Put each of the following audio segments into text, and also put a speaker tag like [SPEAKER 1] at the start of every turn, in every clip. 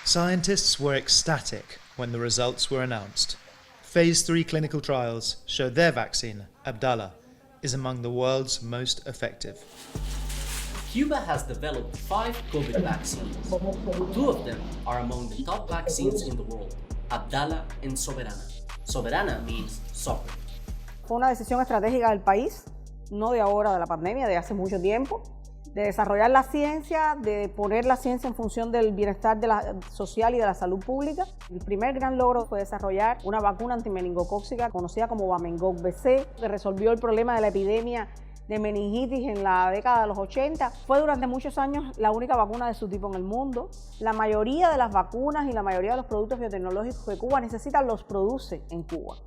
[SPEAKER 1] Scientists were ecstatic when the results were announced. Phase 3 clinical trials show their vaccine, Abdala, is among the world's most effective.
[SPEAKER 2] Cuba has developed 5 COVID vaccines. 2 of them are among the top vaccines in the world, Abdala and Soberana. Soberana means sovereign.
[SPEAKER 3] Fue una decisión estratégica del país, no de ahora, de la pandemia, de hace mucho tiempo, de desarrollar la ciencia, de poner la ciencia en función del bienestar social y de la salud pública. El primer gran logro fue desarrollar una vacuna antimeningocócica conocida como Bamengog BC, que resolvió el problema de la epidemia de meningitis en la década de los 80. Fue durante muchos años la única vacuna de su tipo en el mundo. La mayoría de las vacunas y la mayoría de los productos biotecnológicos que Cuba necesita los produce en Cuba,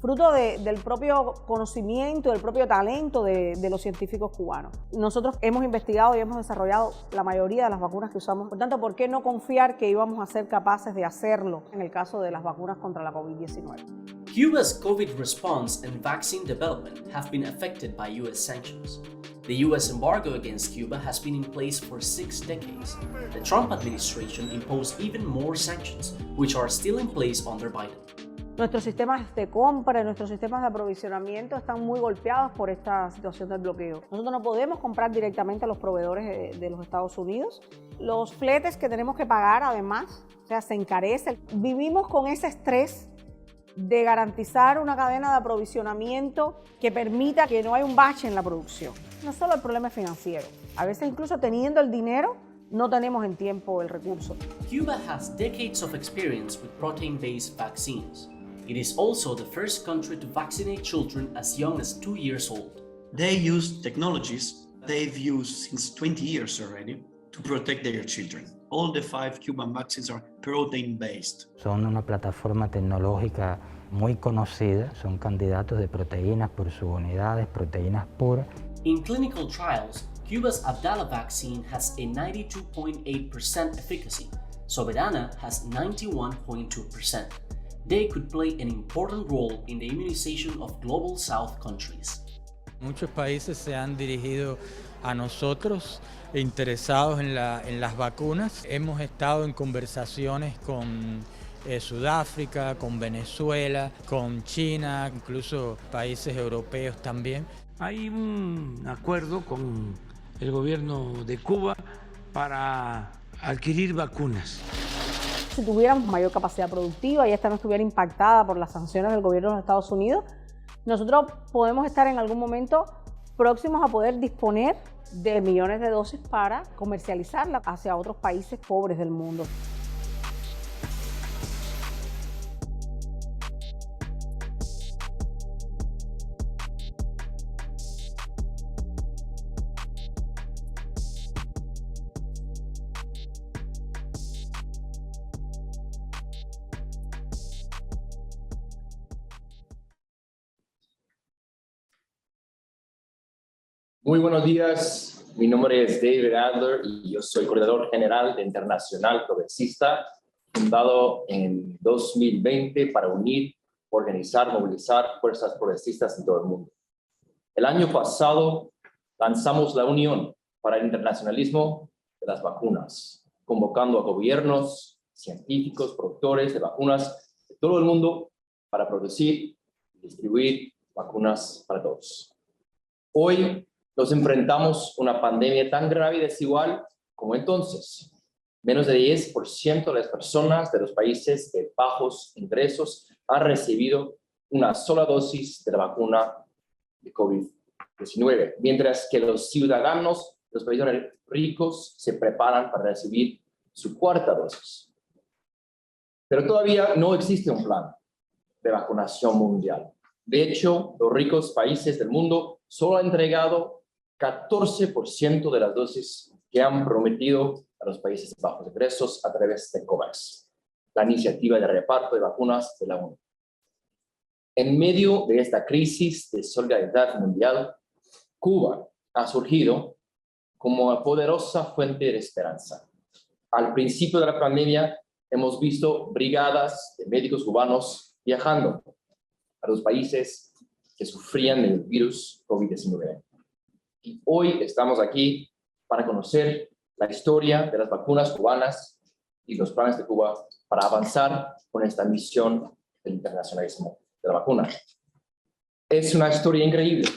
[SPEAKER 3] fruto del propio conocimiento, del propio talento de los científicos cubanos. Nosotros hemos investigado y hemos desarrollado la mayoría de las vacunas que usamos. Por tanto, ¿por qué no confiar que íbamos a ser capaces de hacerlo en el caso de las vacunas contra la COVID-19?
[SPEAKER 2] Cuba's COVID response and vaccine development have been affected by U.S. sanctions. The U.S. embargo against Cuba has been in place for 6 decades. The Trump administration imposed even more sanctions, which are still in place under Biden.
[SPEAKER 3] Nuestros sistemas de compra y nuestros sistemas de aprovisionamiento están muy golpeados por esta situación del bloqueo. Nosotros no podemos comprar directamente a los proveedores de los Estados Unidos. Los fletes que tenemos que pagar, además, o sea, se encarecen. Vivimos con ese estrés de garantizar una cadena de aprovisionamiento que permita que no haya un bache en la producción. No solo el problema es financiero. A veces, incluso teniendo el dinero, no tenemos en tiempo el recurso.
[SPEAKER 2] Cuba has decades of experience with protein-based vaccines. It is also the first country to vaccinate children as young as 2 years old.
[SPEAKER 4] They use technologies they've used since 20 years already to protect their children. All the 5 Cuban vaccines are protein-based.
[SPEAKER 5] Son una plataforma tecnológica muy conocida, son candidatos de proteínas por subunidades, proteínas puras.
[SPEAKER 2] In clinical trials, Cuba's Abdala vaccine has a 92.8% efficacy. Soberana has 91.2%. They could play an important role in the immunization of Global South countries.
[SPEAKER 6] Muchos países se han dirigido a nosotros interesados en las vacunas. Hemos estado en conversaciones con Sudáfrica, con Venezuela, con China, incluso países europeos también.
[SPEAKER 7] Hay un acuerdo con el gobierno de Cuba para adquirir vacunas.
[SPEAKER 3] Si tuviéramos mayor capacidad productiva y esta no estuviera impactada por las sanciones del gobierno de los Estados Unidos, nosotros podemos estar en algún momento próximos a poder disponer de millones de dosis para comercializarla hacia otros países pobres del mundo.
[SPEAKER 8] Muy buenos días, mi nombre es David Adler y yo soy coordinador general de Internacional Progresista, fundado en 2020 para unir, organizar, movilizar fuerzas progresistas en todo el mundo. El año pasado lanzamos la Unión para el Internacionalismo de las Vacunas, convocando a gobiernos, científicos, productores de vacunas de todo el mundo para producir y distribuir vacunas para todos. Hoy nos enfrentamos a una pandemia tan grave y desigual como entonces. Menos de 10% de las personas de los países de bajos ingresos han recibido una sola dosis de la vacuna de COVID-19, mientras que los ciudadanos de los países ricos se preparan para recibir su 4ª dosis. Pero todavía no existe un plan de vacunación mundial. De hecho, los ricos países del mundo solo han entregado 14% de las dosis que han prometido a los países de bajos ingresos a través de COVAX, la iniciativa de reparto de vacunas de la ONU. En medio de esta crisis de solidaridad mundial, Cuba ha surgido como una poderosa fuente de esperanza. Al principio de la pandemia hemos visto brigadas de médicos cubanos viajando a los países que sufrían del virus COVID-19. Y hoy estamos aquí para conocer la historia de las vacunas cubanas y los planes de Cuba para avanzar con esta misión del internacionalismo de la vacuna. Es una historia increíble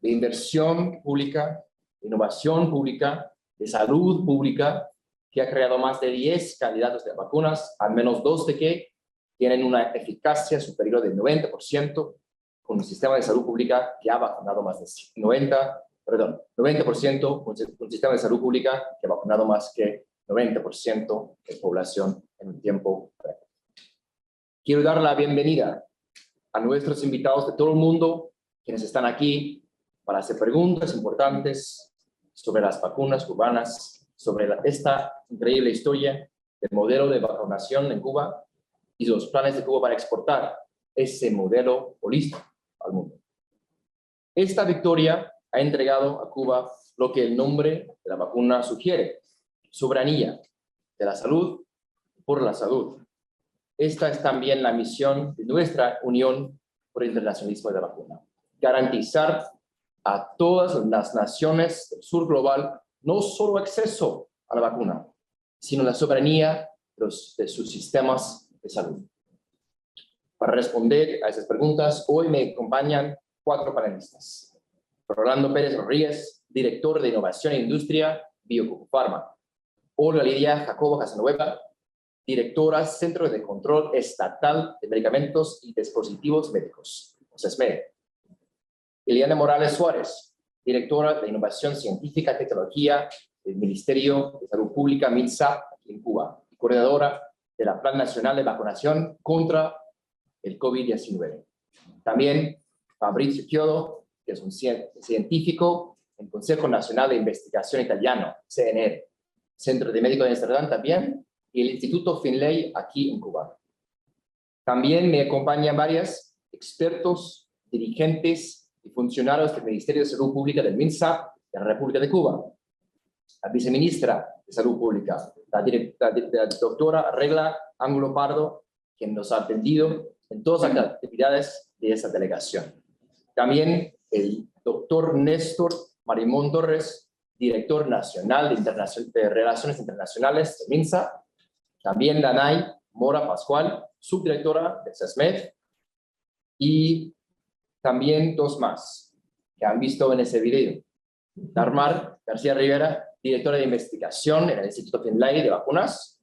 [SPEAKER 8] de inversión pública, de innovación pública, de salud pública, que ha creado más de 10 candidatos de vacunas, al menos 2 de que tienen una eficacia superior del 90%, con un sistema de salud pública que ha vacunado más de 90%, con un sistema de salud pública que ha vacunado más que 90% de población en un tiempo récord. Quiero dar la bienvenida a nuestros invitados de todo el mundo, quienes están aquí para hacer preguntas importantes sobre las vacunas cubanas, sobre esta increíble historia del modelo de vacunación en Cuba y los planes de Cuba para exportar ese modelo holístico al mundo. Esta victoria ha entregado a Cuba lo que el nombre de la vacuna sugiere: soberanía de la salud por la salud. Esta es también la misión de nuestra Unión por el Internacionalismo de la Vacuna: garantizar a todas las naciones del sur global no solo acceso a la vacuna, sino la soberanía de sus sistemas de salud. Para responder a esas preguntas, hoy me acompañan 4 panelistas. Rolando Pérez Rodríguez, director de Innovación e Industria, Biofarma. Olga Lidia Jacobo Casanueva, directora Centro de Control Estatal de Medicamentos y Dispositivos Médicos, CESMED. Eliana Morales Suárez, directora de Innovación Científica y Tecnología del Ministerio de Salud Pública, MINSA, aquí en Cuba, y coordinadora de la Plan Nacional de Vacunación contra el COVID-19. También Fabrizio Chiodo, que es un científico en el Consejo Nacional de Investigación Italiano, CNR, Centro de Médicos de Amsterdam también, y el Instituto Finlay aquí en Cuba. También me acompañan varios expertos, dirigentes y funcionarios del Ministerio de Salud Pública del MINSA de la República de Cuba. La viceministra de Salud Pública, la doctora Regla Ángulo Pardo, quien nos ha atendido en todas las actividades de esa delegación. También el doctor Néstor Marimón Torres, director nacional de Relaciones Internacionales de MINSA. También Danay Mora Pascual, subdirectora de CESMED. Y también 2 más que han visto en ese video. Darmar García Rivera, directora de investigación en el Instituto Finlay de Vacunas.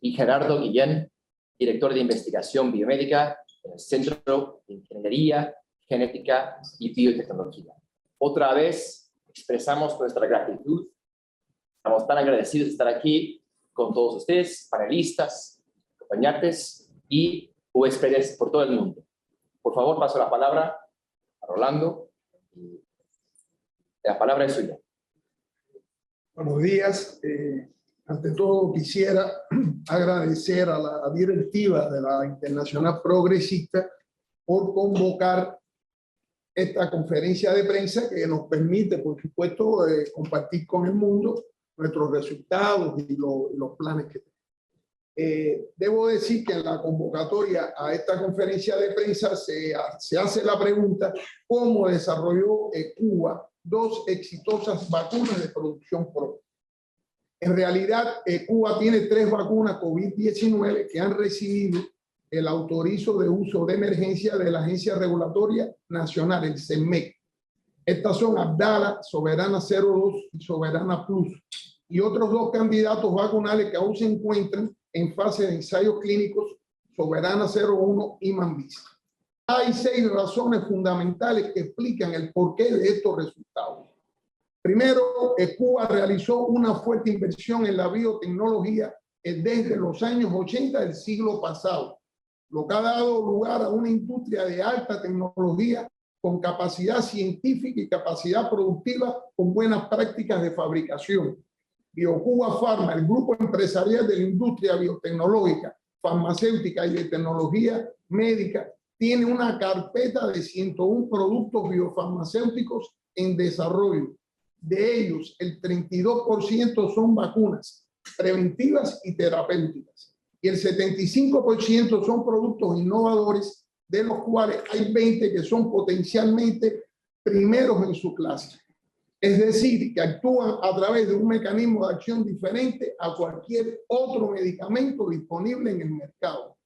[SPEAKER 8] Y Gerardo Guillén, director de investigación biomédica en el Centro de Ingeniería, Genética y Biotecnología. Otra vez expresamos nuestra gratitud. Estamos tan agradecidos de estar aquí con todos ustedes, panelistas, acompañantes y huéspedes por todo el mundo. Por favor, paso la palabra a Rolando. La palabra es suya.
[SPEAKER 9] Buenos días. Ante todo, quisiera agradecer a la directiva de la Internacional Progresista por convocar esta conferencia de prensa que nos permite, por supuesto, compartir con el mundo nuestros resultados y los planes que tenemos. Debo decir que en la convocatoria a esta conferencia de prensa se hace la pregunta: ¿cómo desarrolló Cuba 2 exitosas vacunas de producción propia? En realidad, Cuba tiene 3 vacunas COVID-19 que han recibido el autorizo de uso de emergencia de la Agencia Regulatoria Nacional, el CEMEC. Estas son Abdala, Soberana 02 y Soberana Plus, y otros 2 candidatos vacunales que aún se encuentran en fase de ensayos clínicos, Soberana 01 y Mambisa. Hay 6 razones fundamentales que explican el porqué de estos resultados. Primero, Cuba realizó una fuerte inversión en la biotecnología desde los años 80 del siglo pasado, lo que ha dado lugar a una industria de alta tecnología con capacidad científica y capacidad productiva con buenas prácticas de fabricación. BioCuba Pharma, el grupo empresarial de la industria biotecnológica, farmacéutica y de tecnología médica, tiene una carpeta de 101 productos biofarmacéuticos en desarrollo. De ellos, el 32% son vacunas preventivas y terapéuticas, y el 75% son productos innovadores, de los cuales hay 20 que son potencialmente primeros en su clase. Es decir, que actúan a través de un mecanismo de acción diferente a cualquier otro medicamento disponible en el mercado.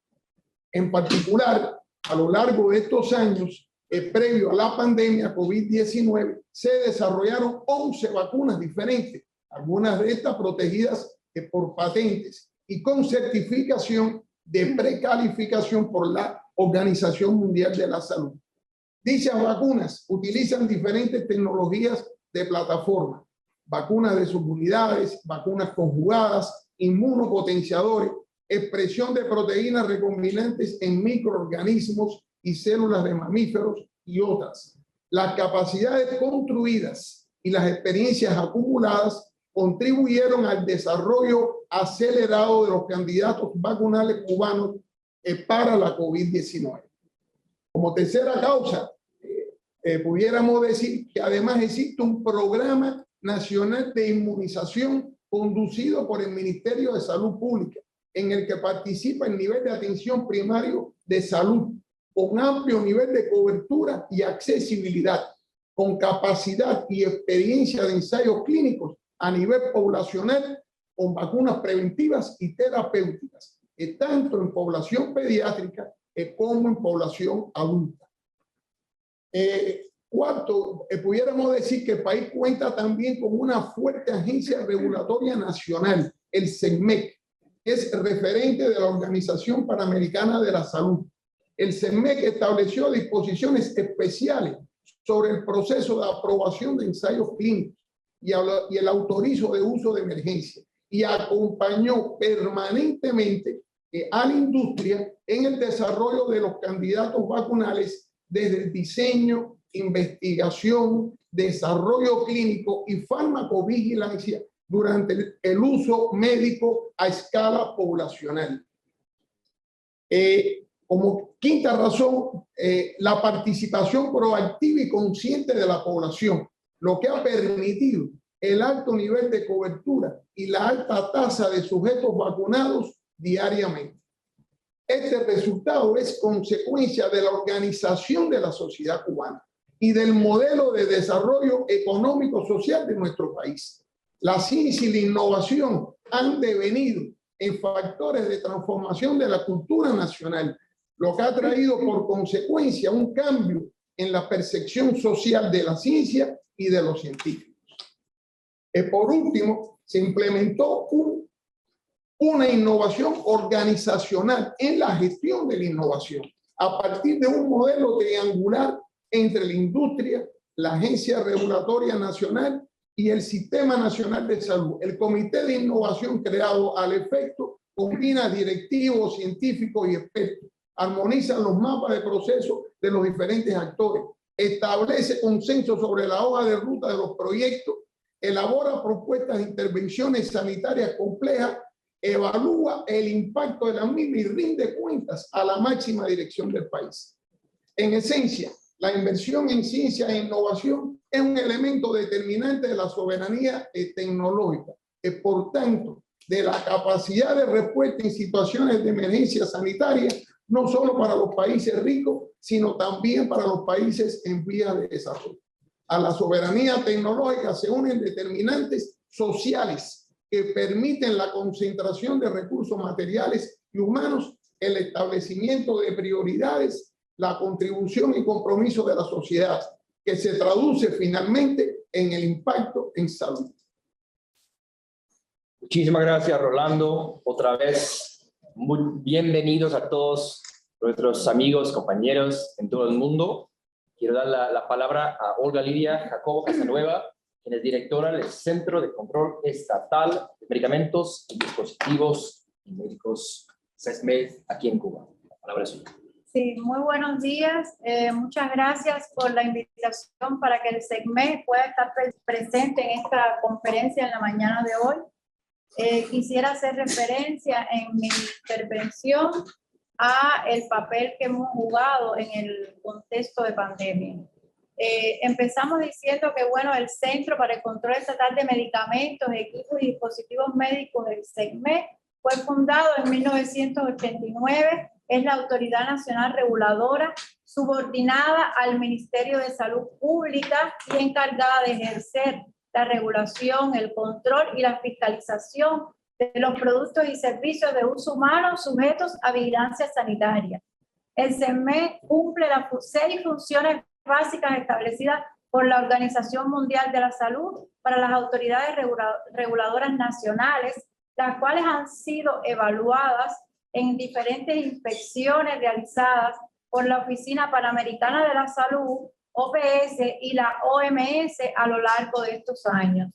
[SPEAKER 9] En particular, a lo largo de estos años, previo a la pandemia COVID-19, se desarrollaron 11 vacunas diferentes, algunas de estas protegidas por patentes y con certificación de precalificación por la Organización Mundial de la Salud. Dichas vacunas utilizan diferentes tecnologías de plataforma, vacunas de subunidades, vacunas conjugadas, inmunopotenciadores, expresión de proteínas recombinantes en microorganismos y células de mamíferos y otras. Las capacidades construidas y las experiencias acumuladas contribuyeron al desarrollo acelerado de los candidatos vacunales cubanos para la COVID-19. Como tercera causa, pudiéramos decir que además existe un programa nacional de inmunización conducido por el Ministerio de Salud Pública, en el que participa el nivel de atención primario de salud, con amplio nivel de cobertura y accesibilidad, con capacidad y experiencia de ensayos clínicos a nivel poblacional, con vacunas preventivas y terapéuticas, tanto en población pediátrica como en población adulta. Cuarto, pudiéramos decir que el país cuenta también con una fuerte agencia regulatoria nacional, el CENMEC, que es referente de la Organización Panamericana de la Salud. El CENMEC estableció disposiciones especiales sobre el proceso de aprobación de ensayos clínicos y el autorizo de uso de emergencia, y acompañó permanentemente a la industria en el desarrollo de los candidatos vacunales desde el diseño, investigación, desarrollo clínico y farmacovigilancia durante el uso médico a escala poblacional. Como quinta razón, la participación proactiva y consciente de la población, lo que ha permitido el alto nivel de cobertura y la alta tasa de sujetos vacunados diariamente. Este resultado es consecuencia de la organización de la sociedad cubana y del modelo de desarrollo económico-social de nuestro país. La ciencia y la innovación han devenido en factores de transformación de la cultura nacional, lo que ha traído por consecuencia un cambio en la percepción social de la ciencia y de los científicos. Por último, se implementó una innovación organizacional en la gestión de la innovación a partir de un modelo triangular entre la industria, la Agencia Regulatoria Nacional y el Sistema Nacional de Salud. El Comité de Innovación creado al efecto combina directivos, científicos y expertos, armoniza los mapas de proceso de los diferentes actores, establece consenso sobre la hoja de ruta de los proyectos, elabora propuestas de intervenciones sanitarias complejas, evalúa el impacto de la misma y rinde cuentas a la máxima dirección del país. En esencia, la inversión en ciencia e innovación es un elemento determinante de la soberanía tecnológica, por tanto, de la capacidad de respuesta en situaciones de emergencia sanitaria, no solo para los países ricos, sino también para los países en vías de desarrollo. A la soberanía tecnológica se unen determinantes sociales que permiten la concentración de recursos materiales y humanos, el establecimiento de prioridades, la contribución y compromiso de la sociedad, que se traduce finalmente en el impacto en salud.
[SPEAKER 8] Muchísimas gracias, Rolando. Otra vez, muy bienvenidos a todos nuestros amigos, compañeros en todo el mundo. Quiero dar la palabra a Olga Lidia Jacobo Casanueva, quien es directora del Centro de Control Estatal de Medicamentos y Dispositivos Médicos, CESMED, aquí en Cuba. La palabra es suya.
[SPEAKER 10] Sí, muy buenos días. Muchas gracias por la invitación para que el CESMED pueda estar presente en esta conferencia en la mañana de hoy. Quisiera hacer referencia en mi intervención a el papel que hemos jugado en el contexto de pandemia. Empezamos diciendo que, bueno, el Centro para el Control Estatal de Medicamentos, Equipos y Dispositivos Médicos, el CESMED, fue fundado en 1989 es la Autoridad Nacional Reguladora, subordinada al Ministerio de Salud Pública y encargada de ejercer la regulación, el control y la fiscalización de los productos y servicios de uso humano sujetos a vigilancia sanitaria. El CESME cumple las 6 funciones básicas establecidas por la Organización Mundial de la Salud para las autoridades reguladoras nacionales, las cuales han sido evaluadas en diferentes inspecciones realizadas por la Oficina Panamericana de la Salud, OPS, y la OMS a lo largo de estos años.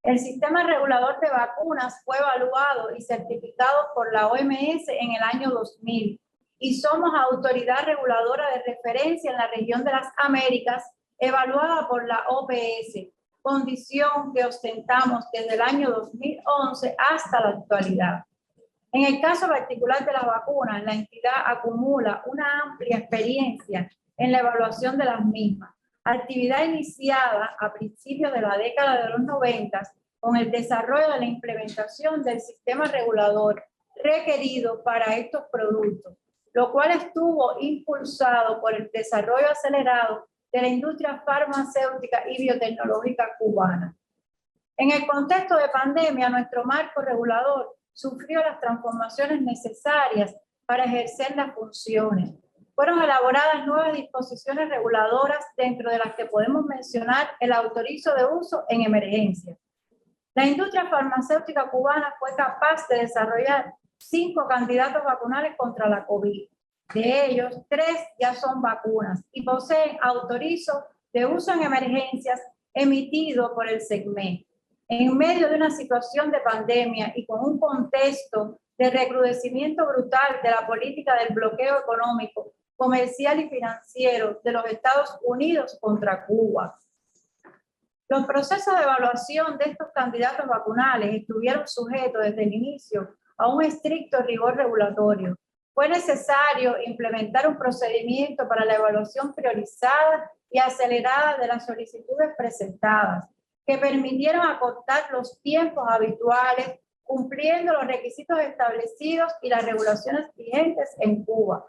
[SPEAKER 10] El sistema regulador de vacunas fue evaluado y certificado por la OMS en el año 2000 y somos autoridad reguladora de referencia en la región de las Américas, evaluada por la OPS, condición que ostentamos desde el año 2011 hasta la actualidad. En el caso particular de las vacunas, la entidad acumula una amplia experiencia en la evaluación de las mismas, actividad iniciada a principios de la década de los 90 con el desarrollo de la implementación del sistema regulador requerido para estos productos, lo cual estuvo impulsado por el desarrollo acelerado de la industria farmacéutica y biotecnológica cubana. En el contexto de pandemia, nuestro marco regulador sufrió las transformaciones necesarias para ejercer las funciones. Fueron elaboradas nuevas disposiciones reguladoras, dentro de las que podemos mencionar el autorizo de uso en emergencia. La industria farmacéutica cubana fue capaz de desarrollar 5 candidatos vacunales contra la COVID. De ellos, 3 ya son vacunas y poseen autorizo de uso en emergencias emitido por el CESME. En medio de una situación de pandemia y con un contexto de recrudecimiento brutal de la política del bloqueo económico, comercial y financiero de los Estados Unidos contra Cuba. Los procesos de evaluación de estos candidatos vacunales estuvieron sujetos desde el inicio a un estricto rigor regulatorio. Fue necesario implementar un procedimiento para la evaluación priorizada y acelerada de las solicitudes presentadas, que permitieron acortar los tiempos habituales, cumpliendo los requisitos establecidos y las regulaciones vigentes en Cuba.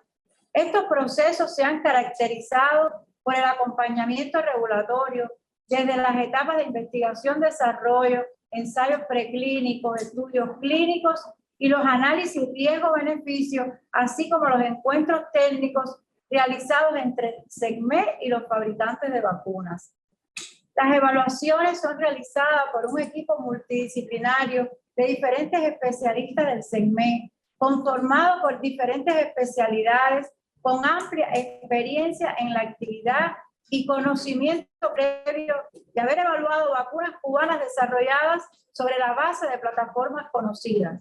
[SPEAKER 10] Estos procesos se han caracterizado por el acompañamiento regulatorio desde las etapas de investigación, desarrollo, ensayos preclínicos, estudios clínicos y los análisis riesgo-beneficio, así como los encuentros técnicos realizados entre CESME y los fabricantes de vacunas. Las evaluaciones son realizadas por un equipo multidisciplinario de diferentes especialistas del CESME, conformado por diferentes especialidades con amplia experiencia en la actividad y conocimiento previo de haber evaluado vacunas cubanas desarrolladas sobre la base de plataformas conocidas.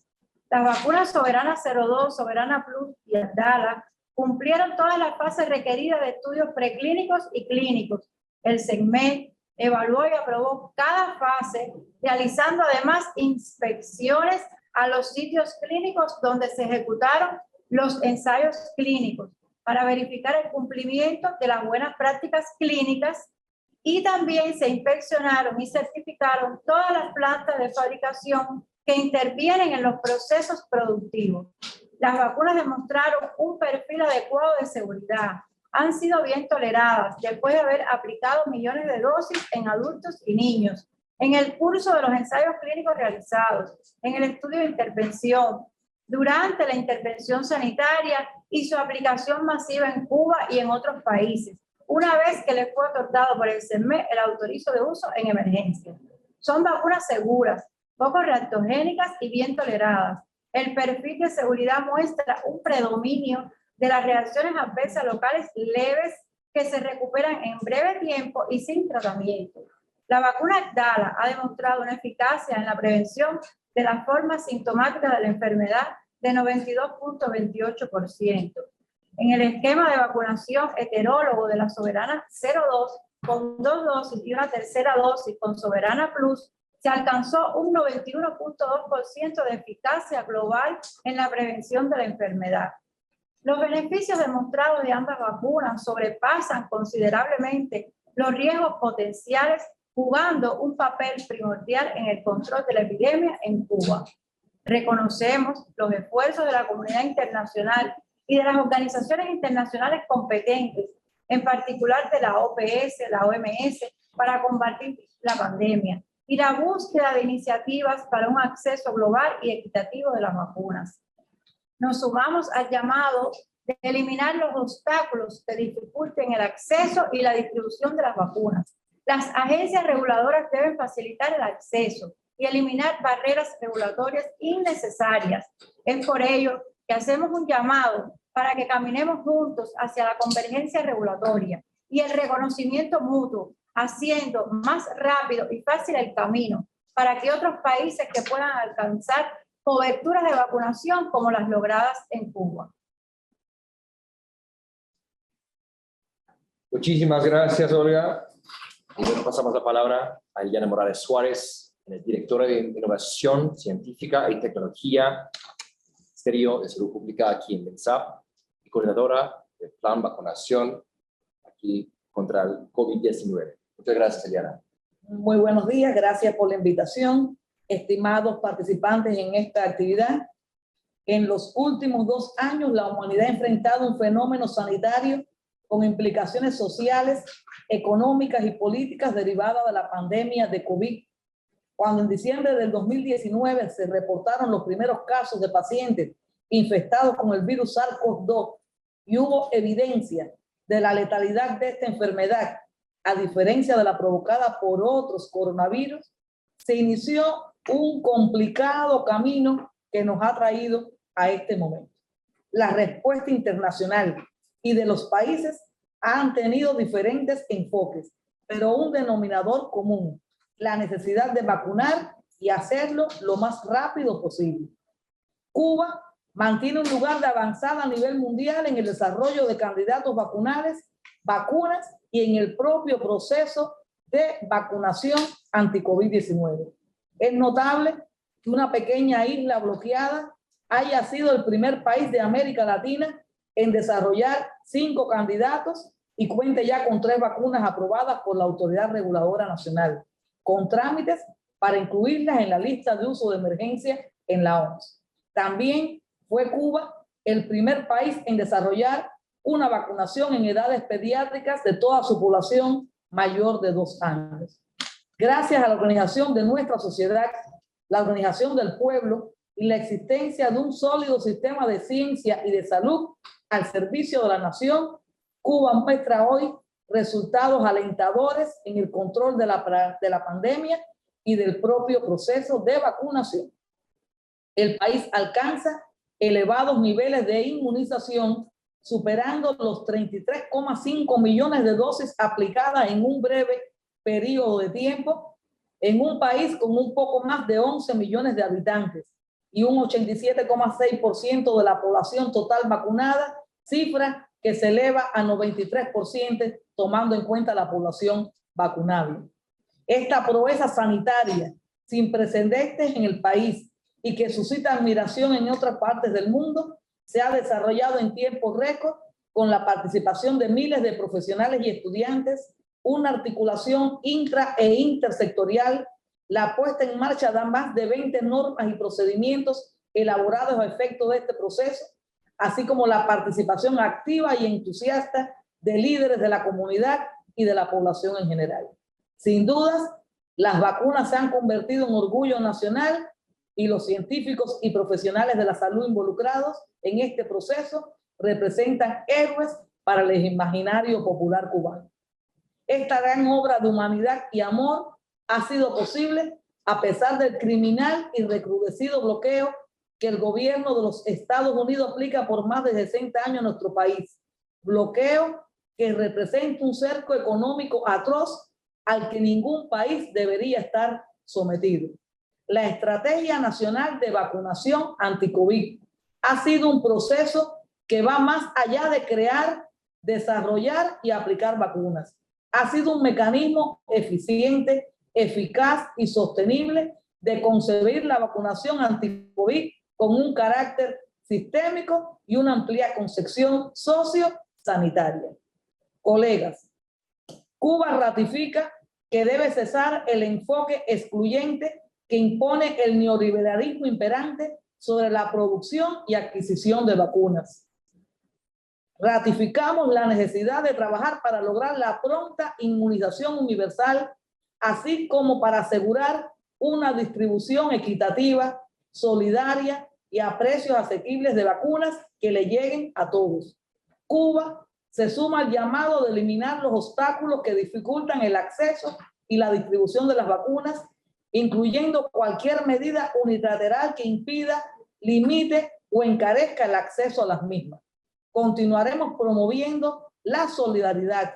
[SPEAKER 10] Las vacunas Soberana 02, Soberana Plus y Abdala cumplieron todas las fases requeridas de estudios preclínicos y clínicos. El CESME evaluó y aprobó cada fase, realizando además inspecciones a los sitios clínicos donde se ejecutaron los ensayos clínicos para verificar el cumplimiento de las buenas prácticas clínicas, y también se inspeccionaron y certificaron todas las plantas de fabricación que intervienen en los procesos productivos. Las vacunas demostraron un perfil adecuado de seguridad, han sido bien toleradas después de haber aplicado millones de dosis en adultos y niños, en el curso de los ensayos clínicos realizados, en el estudio de intervención, durante la intervención sanitaria y su aplicación masiva en Cuba y en otros países, una vez que les fue otorgado por el CESME el autorizo de uso en emergencia. Son vacunas seguras, poco reactogénicas y bien toleradas. El perfil de seguridad muestra un predominio de las reacciones adversas locales leves que se recuperan en breve tiempo y sin tratamiento. La vacuna Abdala ha demostrado una eficacia en la prevención de las formas sintomáticas de la enfermedad de 92.28%. En el esquema de vacunación heterólogo de la Soberana 02, con 2 dosis y una tercera dosis con Soberana Plus, se alcanzó un 91.2% de eficacia global en la prevención de la enfermedad. Los beneficios demostrados de ambas vacunas sobrepasan considerablemente los riesgos potenciales, jugando un papel primordial en el control de la epidemia en Cuba. Reconocemos los esfuerzos de la comunidad internacional y de las organizaciones internacionales competentes, en particular de la OPS, la OMS, para combatir la pandemia, y la búsqueda de iniciativas para un acceso global y equitativo de las vacunas. Nos sumamos al llamado de eliminar los obstáculos que dificulten el acceso y la distribución de las vacunas. Las agencias reguladoras deben facilitar el acceso y eliminar barreras regulatorias innecesarias. Es por ello que hacemos un llamado para que caminemos juntos hacia la convergencia regulatoria y el reconocimiento mutuo, haciendo más rápido y fácil el camino para que otros países que puedan alcanzar coberturas de vacunación como las logradas en Cuba.
[SPEAKER 8] Muchísimas gracias, Olga. Y luego pasamos la palabra a Eliana Morales Suárez, directora de Innovación Científica y Tecnología, Ministerio de Salud Pública aquí en MENSAP, y coordinadora del Plan Vacunación aquí contra el COVID-19. Muchas gracias, Eliana.
[SPEAKER 11] Muy buenos días, gracias por la invitación. Estimados participantes en esta actividad, en los últimos 2 años la humanidad ha enfrentado un fenómeno sanitario con implicaciones sociales, económicas y políticas derivadas de la pandemia de COVID. Cuando en diciembre del 2019 se reportaron los primeros casos de pacientes infectados con el virus SARS-CoV-2 y hubo evidencia de la letalidad de esta enfermedad, a diferencia de la provocada por otros coronavirus, se inició un complicado camino que nos ha traído a este momento. La respuesta internacional y de los países han tenido diferentes enfoques, pero un denominador común: la necesidad de vacunar y hacerlo lo más rápido posible. Cuba mantiene un lugar de avanzada a nivel mundial en el desarrollo de candidatos vacunales, vacunas y en el propio proceso de vacunación anti-COVID-19. Es notable que una pequeña isla bloqueada haya sido el primer país de América Latina en desarrollar 5 candidatos y cuente ya con 3 vacunas aprobadas por la Autoridad Reguladora Nacional, con trámites para incluirlas en la lista de uso de emergencia en la OMS. También fue Cuba el primer país en desarrollar una vacunación en edades pediátricas de toda su población mayor de 2 años. Gracias a la organización de nuestra sociedad, la organización del pueblo y la existencia de un sólido sistema de ciencia y de salud al servicio de la nación, Cuba muestra hoy resultados alentadores en el control de la pandemia y del propio proceso de vacunación. El país alcanza elevados niveles de inmunización, superando los 33,5 millones de dosis aplicadas en un breve periodo de tiempo, en un país con un poco más de 11 millones de habitantes y un 87,6% de la población total vacunada, cifra que se eleva a 93% tomando en cuenta la población vacunable. Esta proeza sanitaria sin precedentes en el país y que suscita admiración en otras partes del mundo se ha desarrollado en tiempo récord con la participación de miles de profesionales y estudiantes, una articulación intra e intersectorial, la puesta en marcha de más de 20 normas y procedimientos elaborados a efecto de este proceso, así como la participación activa y entusiasta de líderes de la comunidad y de la población en general. Sin dudas, las vacunas se han convertido en orgullo nacional y los científicos y profesionales de la salud involucrados en este proceso representan héroes para el imaginario popular cubano. Esta gran obra de humanidad y amor ha sido posible a pesar del criminal y recrudecido bloqueo que el gobierno de los Estados Unidos aplica por más de 60 años a nuestro país. Bloqueo que representa un cerco económico atroz al que ningún país debería estar sometido. La Estrategia Nacional de Vacunación Anti-COVID ha sido un proceso que va más allá de crear, desarrollar y aplicar vacunas. Ha sido un mecanismo eficiente, eficaz y sostenible de concebir la vacunación anti-COVID con un carácter sistémico y una amplia concepción sociosanitaria. Colegas, Cuba ratifica que debe cesar el enfoque excluyente que impone el neoliberalismo imperante sobre la producción y adquisición de vacunas. Ratificamos la necesidad de trabajar para lograr la pronta inmunización universal, así como para asegurar una distribución equitativa, solidaria y a precios asequibles de vacunas que le lleguen a todos. Cuba se suma al llamado de eliminar los obstáculos que dificultan el acceso y la distribución de las vacunas, incluyendo cualquier medida unilateral que impida, limite o encarezca el acceso a las mismas. Continuaremos promoviendo la solidaridad,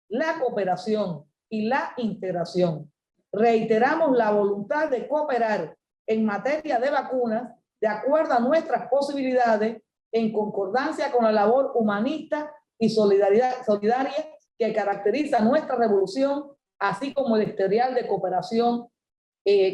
[SPEAKER 11] la cooperación y la integración. Reiteramos la voluntad de cooperar en materia de vacunas de acuerdo a nuestras posibilidades, en concordancia con la labor humanista y solidaria que caracteriza nuestra revolución, así como el historial de cooperación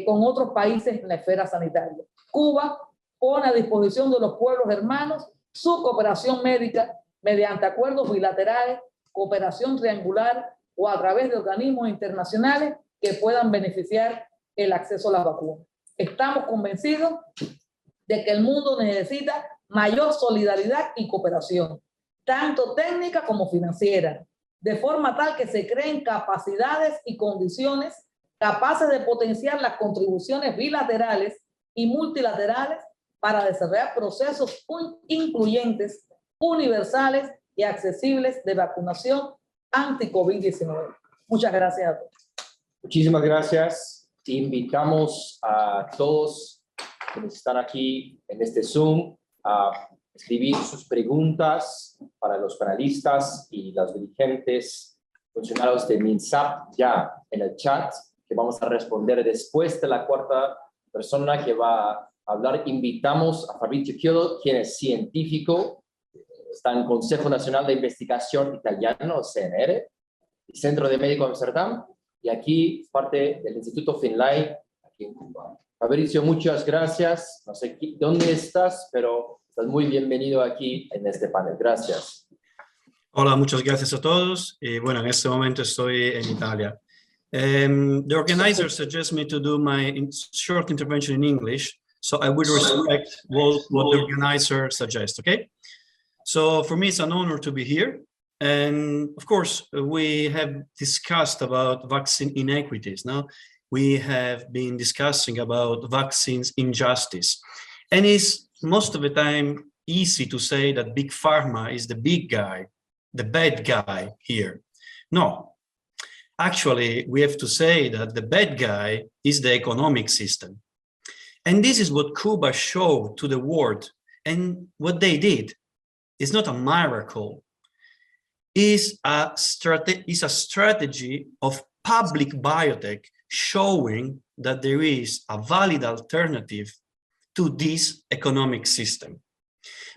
[SPEAKER 11] con otros países en la esfera sanitaria. Cuba pone a disposición de los pueblos hermanos su cooperación médica mediante acuerdos bilaterales, cooperación triangular o a través de organismos internacionales que puedan beneficiar el acceso a las vacunas. Estamos convencidos de que el mundo necesita mayor solidaridad y cooperación, tanto técnica como financiera, de forma tal que se creen capacidades y condiciones capaces de potenciar las contribuciones bilaterales y multilaterales para desarrollar procesos incluyentes, universales y accesibles de vacunación anti-COVID-19. Muchas gracias a todos.
[SPEAKER 8] Muchísimas gracias. Te invitamos a todos quienes están aquí en este Zoom a escribir sus preguntas para los panelistas y los dirigentes funcionarios de MINSAP ya en el chat, que vamos a responder después de la cuarta persona que va a hablar. Invitamos a Fabrizio Chiodo, quien es científico, está en el Consejo Nacional de Investigación Italiano, CNR, y Centro de Médico de Amsterdam, y aquí parte del Instituto Finlay, aquí en Cuba. Fabrizio, muchas gracias. No sé dónde estás, pero estás muy bienvenido aquí en este panel. Gracias.
[SPEAKER 4] Hola, muchas gracias a todos. Bueno, en este momento estoy en Italia. The organizer suggests me to do my short intervention in English, so I will respect what the organizer suggests, okay? So for me, it's an honor to be here. And of course, we have discussed about vaccine inequities. Now, we have been discussing about vaccines injustice. And it's most of the time easy to say that Big Pharma is the big guy, the bad guy here. No, actually, we have to say that the bad guy is the economic system. And this is what Cuba showed to the world. And what they did is not a miracle. Is a strategy of public biotech showing that there is a valid alternative to this economic system.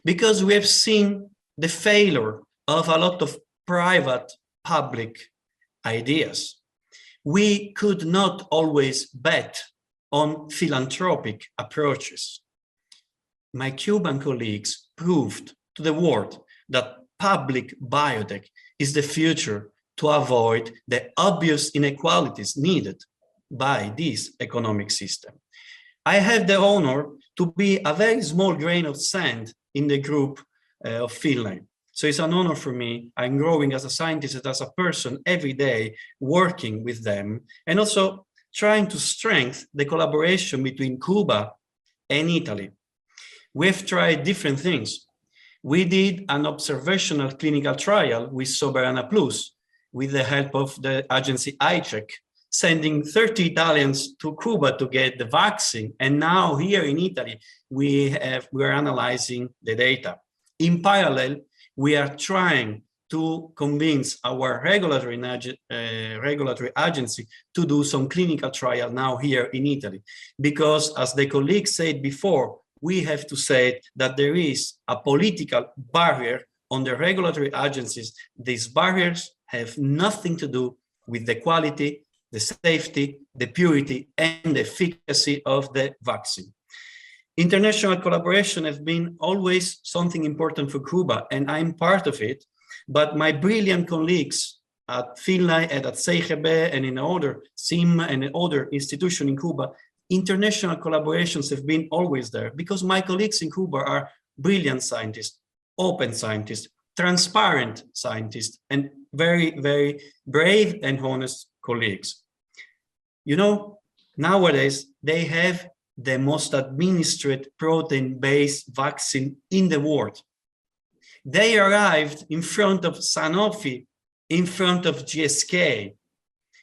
[SPEAKER 4] Because we have seen the failure of a lot of private public ideas. We could not always bet on philanthropic approaches. My Cuban colleagues proved to the world that public biotech is the future to avoid the obvious inequalities needed by this economic system. I have the honor to be a very small grain of sand in the group of Finland. So it's an honor for me. I'm growing as a scientist and as a person every day, working with them and also trying to strengthen the collaboration between Cuba and Italy. We've tried different things. We did an observational clinical trial with Soberana Plus with the help of the agency ICHEC, sending 30 Italians to Cuba to get the vaccine. And now here in Italy, we're analyzing the data. In parallel, we are trying to convince our regulatory agency to do some clinical trial now here in Italy. Because as the colleague said before, we have to say that there is a political barrier on the regulatory agencies. These barriers have nothing to do with the quality, the safety, the purity, and the efficacy of the vaccine. International collaboration has been always something important for Cuba, and I'm part of it. But my brilliant colleagues at Finlay and at CIGB and in other SIM and in other institutions in Cuba, international collaborations have been always there because my colleagues in Cuba are brilliant scientists, open scientists, transparent scientists, and very, very brave and honest colleagues. You know, nowadays they have the most administered protein-based vaccine in the world. They arrived in front of Sanofi, in front of GSK.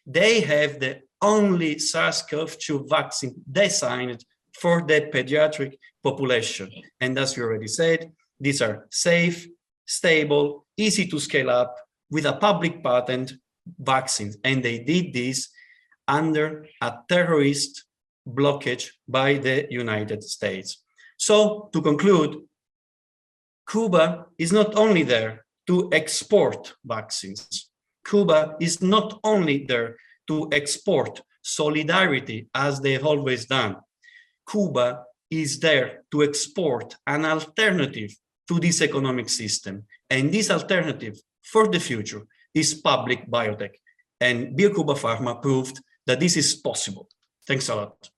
[SPEAKER 4] They have the only SARS-CoV-2 vaccine designed for the pediatric population. And as you already said, these are safe, stable, easy to scale up with a public patent vaccines. And they did this under a terrorist blockage by the United States. So to conclude, Cuba is not only there to export vaccines. Cuba is not only there to export solidarity as they've always done. Cuba is there to export an alternative to this economic system. And this alternative for the future is public biotech. And BioCuba Pharma proved that this is possible. Thanks a lot.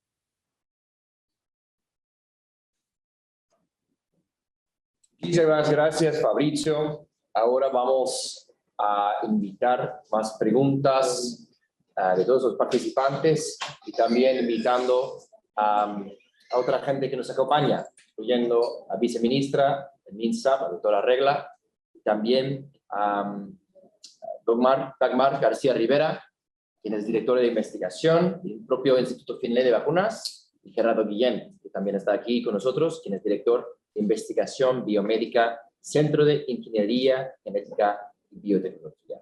[SPEAKER 8] Muchísimas gracias, Fabrizio. Ahora vamos a invitar más preguntas de todos los participantes y también invitando a otra gente que nos acompaña, incluyendo a viceministra del MINSA, la doctora Regla, y también a Dagmar García Rivera, quien es directora de investigación del propio Instituto Finlay de Vacunas, y Gerardo Guillén, que también está aquí con nosotros, quien es director de investigación biomédica, Centro de Ingeniería Genética y Biotecnología.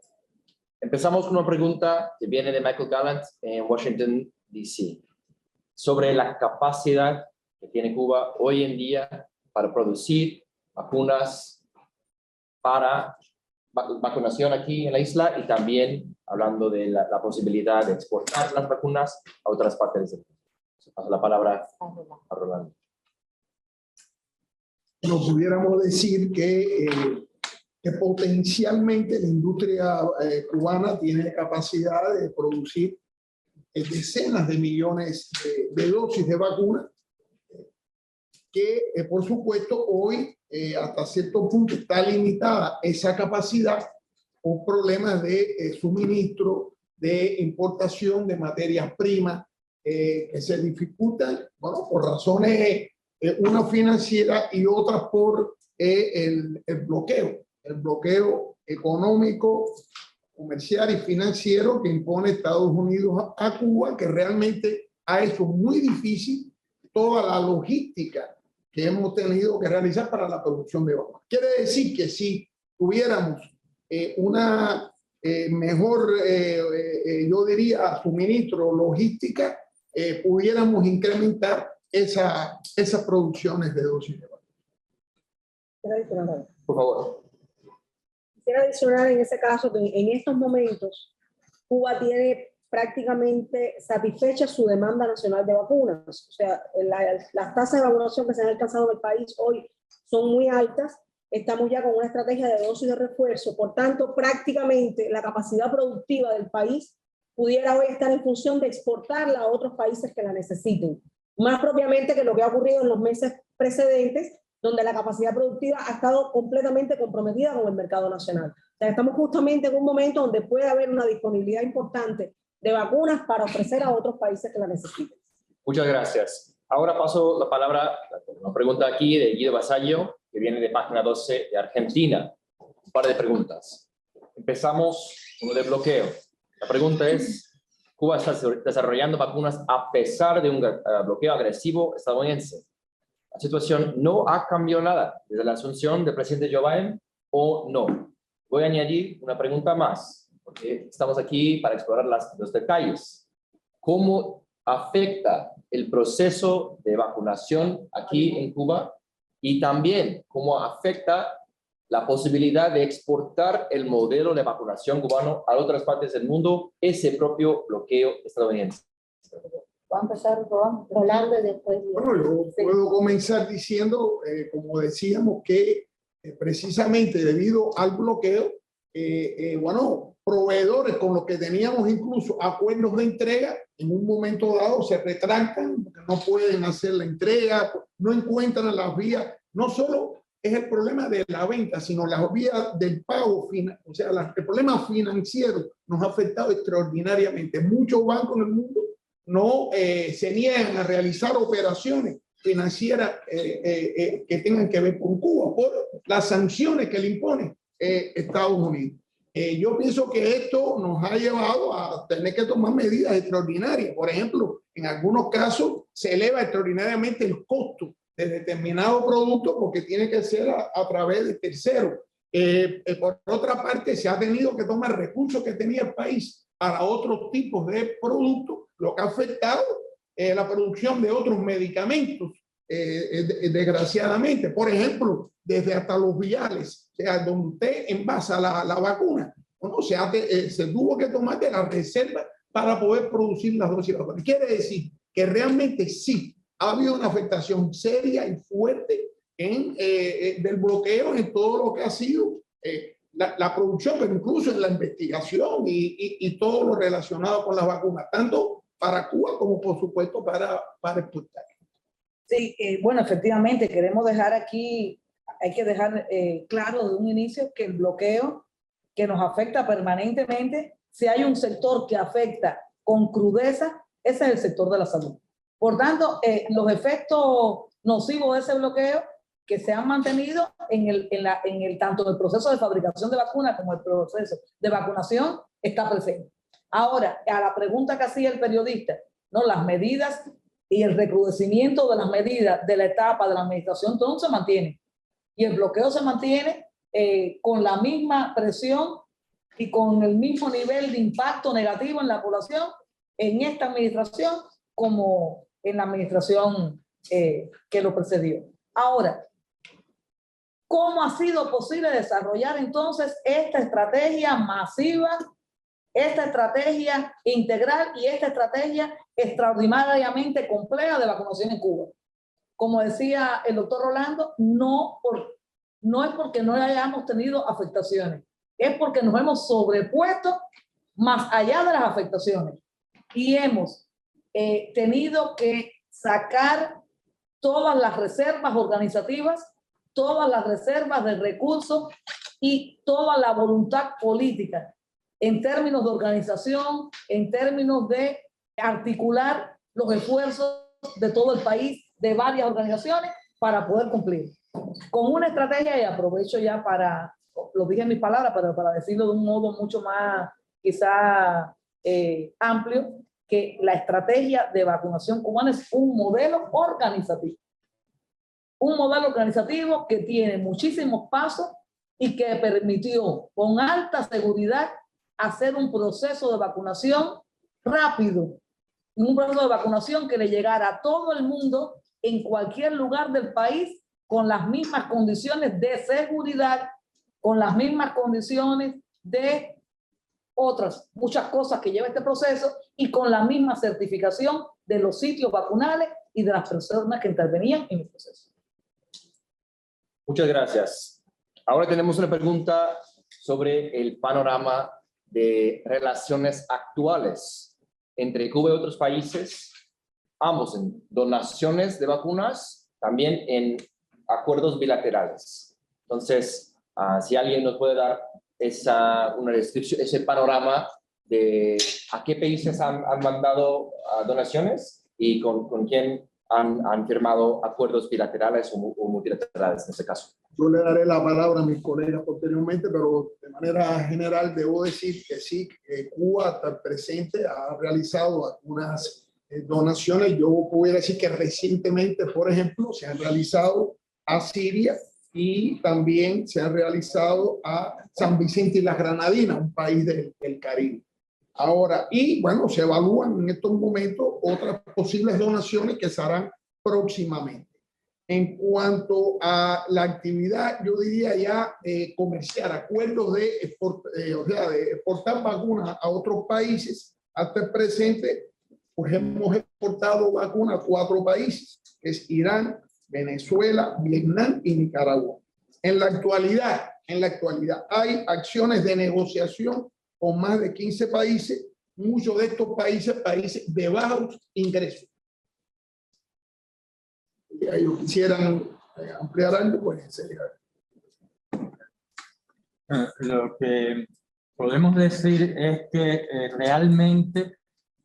[SPEAKER 8] Empezamos con una pregunta que viene de Michael Gallant en Washington, D.C., sobre la capacidad que tiene Cuba hoy en día para producir vacunas para vacunación aquí en la isla y también hablando de la posibilidad de exportar las vacunas a otras partes del mundo. Paso la palabra a Rolando.
[SPEAKER 9] No pudiéramos decir que potencialmente la industria cubana tiene capacidad de producir decenas de millones de dosis de vacunas, que por supuesto hoy hasta cierto punto está limitada esa capacidad por problemas de suministro, de importación de materias primas que se dificultan, bueno, por razones una financiera y otras por el bloqueo económico, comercial y financiero que impone Estados Unidos a Cuba, que realmente ha hecho muy difícil toda la logística que hemos tenido que realizar para la producción de vacunas. Quiere decir que si tuviéramos una mejor, yo diría, suministro, logística, pudiéramos incrementar esas producciones de dosis de vacunas.
[SPEAKER 8] Por favor.
[SPEAKER 3] Quisiera adicionar en ese caso que en estos momentos Cuba tiene prácticamente satisfecha su demanda nacional de vacunas. O sea, las tasas de vacunación que se han alcanzado en el país hoy son muy altas. Estamos ya con una estrategia de dosis de refuerzo. Por tanto, prácticamente la capacidad productiva del país pudiera hoy estar en función de exportarla a otros países que la necesiten. Más propiamente que lo que ha ocurrido en los meses precedentes, donde la capacidad productiva ha estado completamente comprometida con el mercado nacional. O sea, estamos justamente en un momento donde puede haber una disponibilidad importante de vacunas para ofrecer a otros países que la necesiten.
[SPEAKER 8] Muchas gracias. Ahora paso la palabra, una pregunta aquí de Guido Basallo, que viene de Página 12 de Argentina. Un par de preguntas. Empezamos con lo de bloqueo. La pregunta es, ¿Cuba está desarrollando vacunas a pesar de un bloqueo agresivo estadounidense? ¿La situación no ha cambiado nada desde la asunción del presidente Joe Biden o no? Voy a añadir una pregunta más, porque estamos aquí para explorar los detalles. ¿Cómo afecta el proceso de vacunación aquí en Cuba? Y también, ¿cómo afecta la posibilidad de exportar el modelo de vacunación cubano a otras partes del mundo, ese propio bloqueo estadounidense?
[SPEAKER 3] Va a empezar Rolando y después.
[SPEAKER 9] Bueno, yo puedo comenzar diciendo, como decíamos, que precisamente debido al bloqueo, bueno, proveedores con los que teníamos incluso acuerdos de entrega, en un momento dado se retrancan porque no pueden hacer la entrega, no encuentran las vías, no solo es el problema de la venta, sino las vías del pago, o sea, el problema financiero nos ha afectado extraordinariamente. Muchos bancos en el mundo no se niegan a realizar operaciones financieras que tengan que ver con Cuba por las sanciones que le impone Estados Unidos. Yo pienso que esto nos ha llevado a tener que tomar medidas extraordinarias. Por ejemplo, en algunos casos se eleva extraordinariamente el costo de determinado producto porque tiene que ser a través de terceros. Por otra parte, se ha tenido que tomar recursos que tenía el país para otros tipos de productos, lo que ha afectado la producción de otros medicamentos, desgraciadamente. Por ejemplo, desde hasta los viales, o sea, donde usted envasa la vacuna, bueno, se tuvo que tomar de la reserva para poder producir las dosis de vacuna. Quiere decir que realmente sí ha habido una afectación seria y fuerte del bloqueo en todo lo que ha sido la producción, pero incluso en la investigación y todo lo relacionado con las vacunas, tanto para Cuba como por supuesto para exportar.
[SPEAKER 11] Sí, bueno, efectivamente queremos dejar aquí, hay que dejar claro de un inicio que el bloqueo que nos afecta permanentemente, si hay un sector que afecta con crudeza, ese es el sector de la salud. Por tanto, los efectos nocivos de ese bloqueo que se han mantenido tanto en el proceso de fabricación de vacunas como el proceso de vacunación está presente. Ahora, a la pregunta que hacía el periodista, ¿no? Las medidas y el recrudecimiento de las medidas de la etapa de la administración Trump se mantiene. Y el bloqueo se mantiene con la misma presión y con el mismo nivel de impacto negativo en la población en esta administración como en la administración que lo precedió. Ahora, ¿cómo ha sido posible desarrollar entonces esta estrategia masiva, esta estrategia integral y esta estrategia extraordinariamente compleja de vacunación en Cuba? Como decía el doctor Rolando, no es porque no hayamos tenido afectaciones, es porque nos hemos sobrepuesto más allá de las afectaciones y hemos tenido que sacar todas las reservas organizativas, todas las reservas de recursos y toda la voluntad política en términos de organización, en términos de articular los esfuerzos de todo el país, de varias organizaciones, para poder cumplir con una estrategia. Y aprovecho ya para, lo dije en mis palabras, pero para decirlo de un modo mucho más quizá amplio, que la estrategia de vacunación cubana es un modelo organizativo. Un modelo organizativo que tiene muchísimos pasos y que permitió con alta seguridad hacer un proceso de vacunación rápido, un proceso de vacunación que le llegara a todo el mundo en cualquier lugar del país con las mismas condiciones de seguridad, con las mismas condiciones de otras muchas cosas que lleva este proceso y con la misma certificación de los sitios vacunales y de las personas que intervenían en el proceso.
[SPEAKER 8] Muchas gracias. Ahora tenemos una pregunta sobre el panorama de relaciones actuales entre Cuba y otros países, ambos en donaciones de vacunas, también en acuerdos bilaterales. Entonces, si alguien nos puede dar una descripción, ese panorama de a qué países han mandado donaciones y con quién han firmado acuerdos bilaterales o multilaterales en este caso.
[SPEAKER 9] Yo le daré la palabra a mis colegas posteriormente, pero de manera general debo decir que sí, Cuba hasta presente ha realizado algunas donaciones. Yo pudiera decir que recientemente, por ejemplo, se han realizado a Siria y también se han realizado a San Vicente y las Granadinas, un país del Caribe. Ahora, y bueno, se evalúan en estos momentos otras posibles donaciones que se harán próximamente. En cuanto a la actividad, yo diría ya comercial, acuerdos de exportar vacunas a otros países. Hasta el presente, pues hemos exportado vacunas a 4 países, que es Irán, Venezuela, Vietnam y Nicaragua. En la actualidad hay acciones de negociación con más de 15 países, muchos de estos países de bajos ingresos. Ellos quisieran ampliar algo, pues sería.
[SPEAKER 6] Lo que podemos decir es que realmente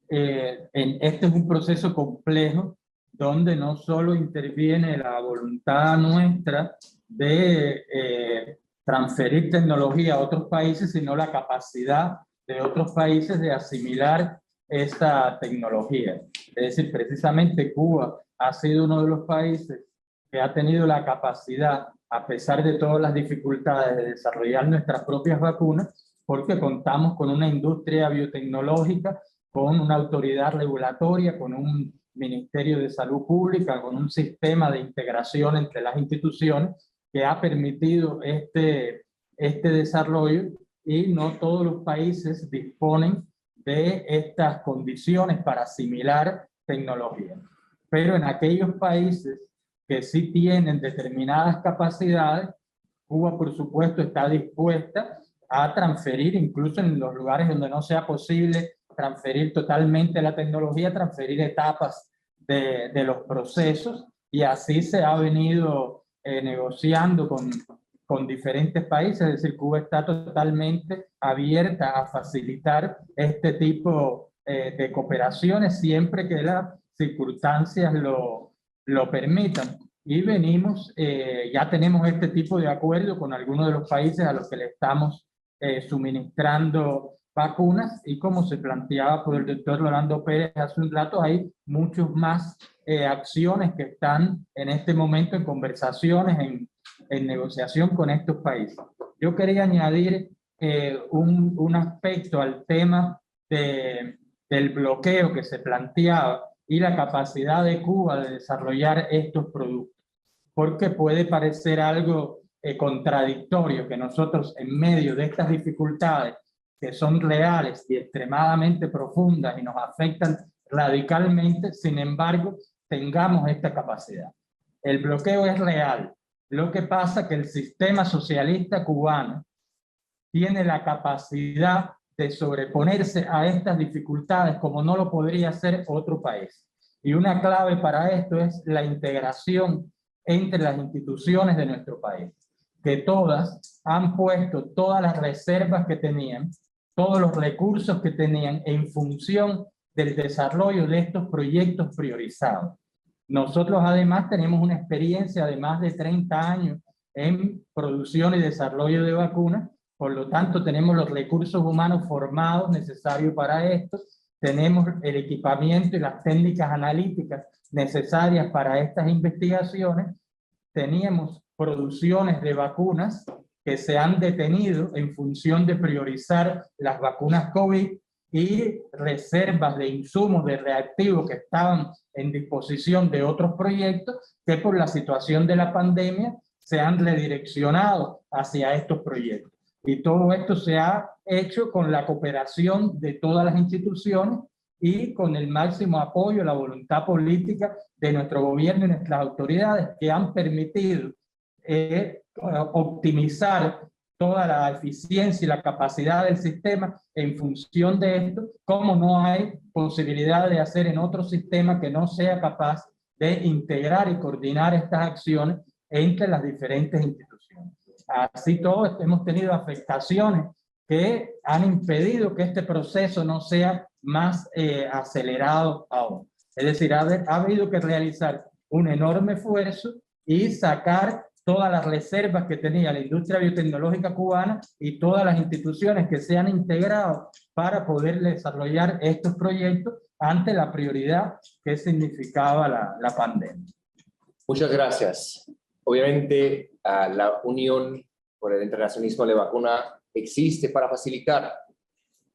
[SPEAKER 6] este es un proceso complejo donde no solo interviene la voluntad nuestra de transferir tecnología a otros países, sino la capacidad de otros países de asimilar esta tecnología. Es decir, precisamente Cuba ha sido uno de los países que ha tenido la capacidad, a pesar de todas las dificultades, de desarrollar nuestras propias vacunas, porque contamos con una industria biotecnológica, con una autoridad regulatoria, con un Ministerio de Salud Pública, con un sistema de integración entre las instituciones que ha permitido este desarrollo, y no todos los países disponen de estas condiciones para asimilar tecnología. Pero en aquellos países que sí tienen determinadas capacidades, Cuba, por supuesto, está dispuesta a transferir, incluso en los lugares donde no sea posible transferir totalmente la tecnología, transferir etapas de los procesos, y así se ha venido negociando con diferentes países. Es decir, Cuba está totalmente abierta a facilitar este tipo de cooperaciones siempre que las circunstancias lo permitan. Y venimos, ya tenemos este tipo de acuerdo con algunos de los países a los que le estamos suministrando vacunas, y como se planteaba por el doctor Rolando Pérez hace un rato, hay muchos más acciones que están en este momento en conversaciones, en negociación con estos países. Yo quería añadir un aspecto al tema del bloqueo que se planteaba y la capacidad de Cuba de desarrollar estos productos, porque puede parecer algo contradictorio que nosotros, en medio de estas dificultades que son reales y extremadamente profundas y nos afectan radicalmente, sin embargo, tengamos esta capacidad. El bloqueo es real. Lo que pasa es que el sistema socialista cubano tiene la capacidad de sobreponerse a estas dificultades como no lo podría hacer otro país. Y una clave para esto es la integración entre las instituciones de nuestro país, que todas han puesto todas las reservas que tenían, todos los recursos que tenían en función del desarrollo de estos proyectos priorizados. Nosotros además tenemos una experiencia de más de 30 años en producción y desarrollo de vacunas, por lo tanto tenemos los recursos humanos formados necesarios para esto, tenemos el equipamiento y las técnicas analíticas necesarias para estas investigaciones, teníamos producciones de vacunas que se han detenido en función de priorizar las vacunas COVID, y reservas de insumos de reactivos que estaban en disposición de otros proyectos que por la situación de la pandemia se han redireccionado hacia estos proyectos. Y todo esto se ha hecho con la cooperación de todas las instituciones y con el máximo apoyo, la voluntad política de nuestro gobierno y nuestras autoridades, que han permitido optimizar toda la eficiencia y la capacidad del sistema en función de esto, como no hay posibilidad de hacer en otro sistema que no sea capaz de integrar y coordinar estas acciones entre las diferentes instituciones. Así todos hemos tenido afectaciones que han impedido que este proceso no sea más acelerado aún. Es decir, ha habido que realizar un enorme esfuerzo y sacar todas las reservas que tenía la industria biotecnológica cubana y todas las instituciones que se han integrado para poder desarrollar estos proyectos ante la prioridad que significaba la pandemia.
[SPEAKER 8] Muchas gracias. Obviamente, la Unión por el Internacionalismo de Vacuna existe para facilitar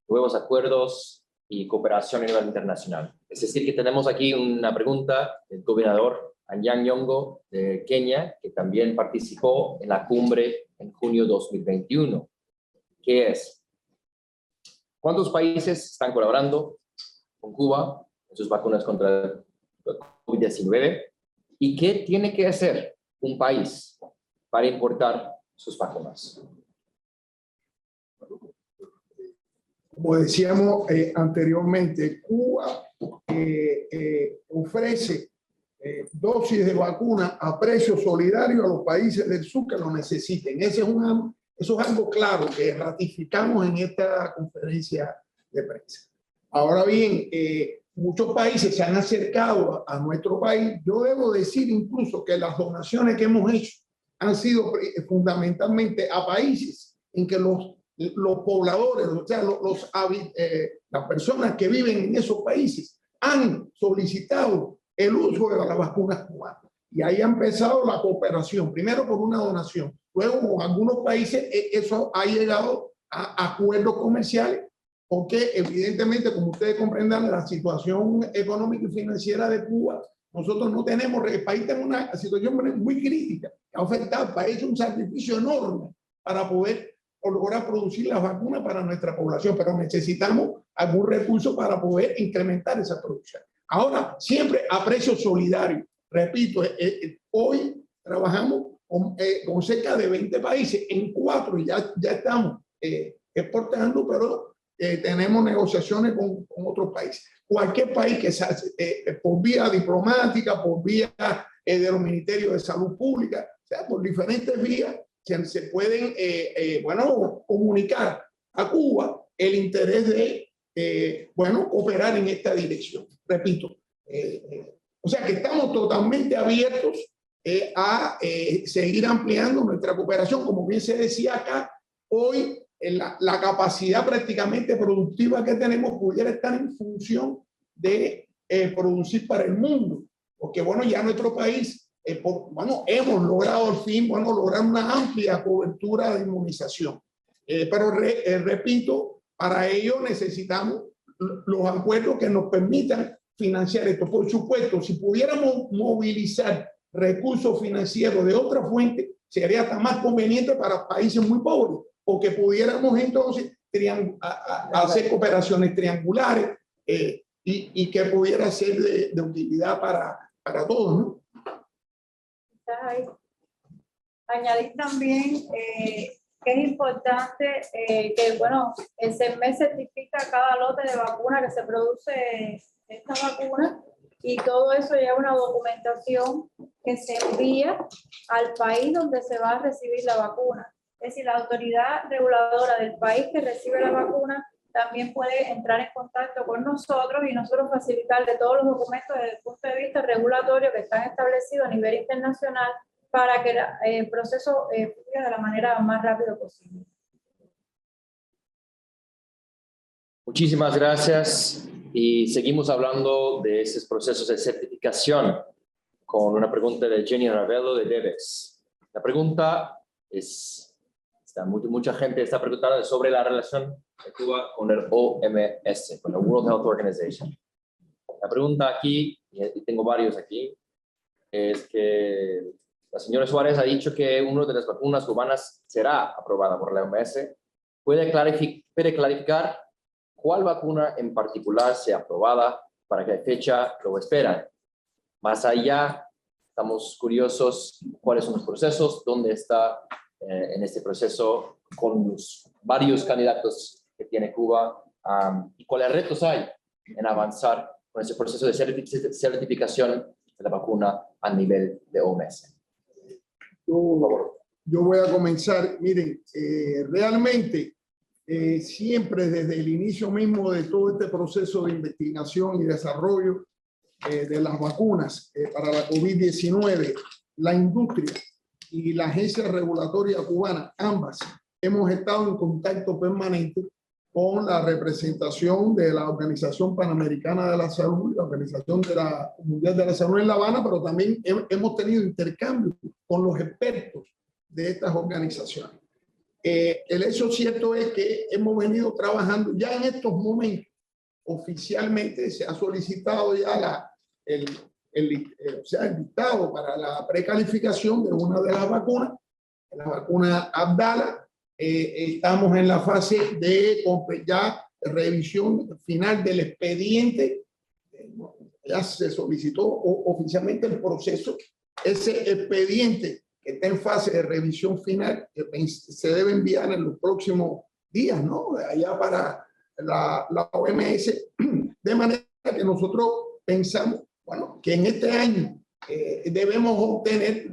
[SPEAKER 8] nuevos acuerdos y cooperación a nivel internacional. Es decir, que tenemos aquí una pregunta del gobernador Anyang' Nyong'o de Kenia, que también participó en la cumbre en junio 2021, que es: ¿cuántos países están colaborando con Cuba en sus vacunas contra el COVID-19? ¿Y qué tiene que hacer un país para importar sus vacunas?
[SPEAKER 9] Como decíamos anteriormente, Cuba ofrece dosis de vacuna a precio solidario a los países del sur que lo necesiten. Eso es algo claro que ratificamos en esta conferencia de prensa. Ahora bien, muchos países se han acercado a nuestro país. Yo debo decir incluso que las donaciones que hemos hecho han sido fundamentalmente a países en que los pobladores, o sea, las personas que viven en esos países han solicitado el uso de las vacunas cubanas. Y ahí ha empezado la cooperación, primero por una donación, luego con algunos países eso ha llegado a acuerdos comerciales, porque evidentemente, como ustedes comprendan, la situación económica y financiera de Cuba, nosotros no tenemos, el país tiene una situación muy crítica, que ha afectado al país un sacrificio enorme para poder lograr producir las vacunas para nuestra población, pero necesitamos algún recurso para poder incrementar esa producción. Ahora, siempre a precio solidario. Repito, hoy trabajamos con cerca de 20 países, en 4 ya estamos exportando, pero tenemos negociaciones con otros países. Cualquier país que se hace por vía diplomática, por vía de los ministerios de salud pública, o sea, por diferentes vías, se pueden comunicar a Cuba el interés de cooperar en esta dirección. Repito, o sea que estamos totalmente abiertos a seguir ampliando nuestra cooperación. Como bien se decía acá, hoy la capacidad prácticamente productiva que tenemos pudiera estar en función de producir para el mundo, porque bueno, ya nuestro país hemos logrado al fin lograr una amplia cobertura de inmunización, pero repito, para ello necesitamos los acuerdos que nos permitan financiar esto. Por supuesto, si pudiéramos movilizar recursos financieros de otra fuente, sería hasta más conveniente para países muy pobres, porque pudiéramos entonces hacer cooperaciones triangulares y que pudiera ser de utilidad para todos, ¿no?
[SPEAKER 10] Añadir también que es importante que, bueno, el CERMED certifica cada lote de vacuna que se produce esta vacuna, y todo eso lleva una documentación que se envía al país donde se va a recibir la vacuna. Es decir, la autoridad reguladora del país que recibe la vacuna también puede entrar en contacto con nosotros y nosotros facilitarle todos los documentos desde el punto de vista regulatorio que están establecidos a nivel internacional para que el proceso fluya de la manera más rápida posible.
[SPEAKER 8] Muchísimas gracias. Y seguimos hablando de esos procesos de certificación con una pregunta de Jenny Ravelo de DEVEX. La pregunta es, mucha gente está preguntando sobre la relación de Cuba con el OMS, con la World Health Organization. La pregunta aquí, y tengo varios aquí, es que la señora Suárez ha dicho que una de las vacunas cubanas será aprobada por la OMS. ¿Puede clarificar cuál vacuna en particular sea aprobada, para qué fecha lo esperan? Más allá, estamos curiosos cuáles son los procesos, dónde está en este proceso con los varios candidatos que tiene Cuba y cuáles retos hay en avanzar con ese proceso de certificación de la vacuna a nivel de OMS.
[SPEAKER 9] Yo voy a comenzar. Miren, realmente siempre desde el inicio mismo de todo este proceso de investigación y desarrollo de las vacunas para la COVID-19, la industria y la agencia regulatoria cubana, ambas, hemos estado en contacto permanente con la representación de la Organización Panamericana de la Salud, la Organización Mundial de la Salud en La Habana, pero también hemos tenido intercambio con los expertos de estas organizaciones. El hecho cierto es que hemos venido trabajando ya en estos momentos. Oficialmente se ha solicitado ya el dictado para la precalificación de una de las vacunas, la vacuna Abdala. Estamos en la fase de ya revisión final del expediente. Ya se solicitó oficialmente el proceso. Ese expediente que está en fase de revisión final se debe enviar en los próximos días, ¿no? Allá para la OMS, de manera que nosotros pensamos, bueno, que en este año debemos obtener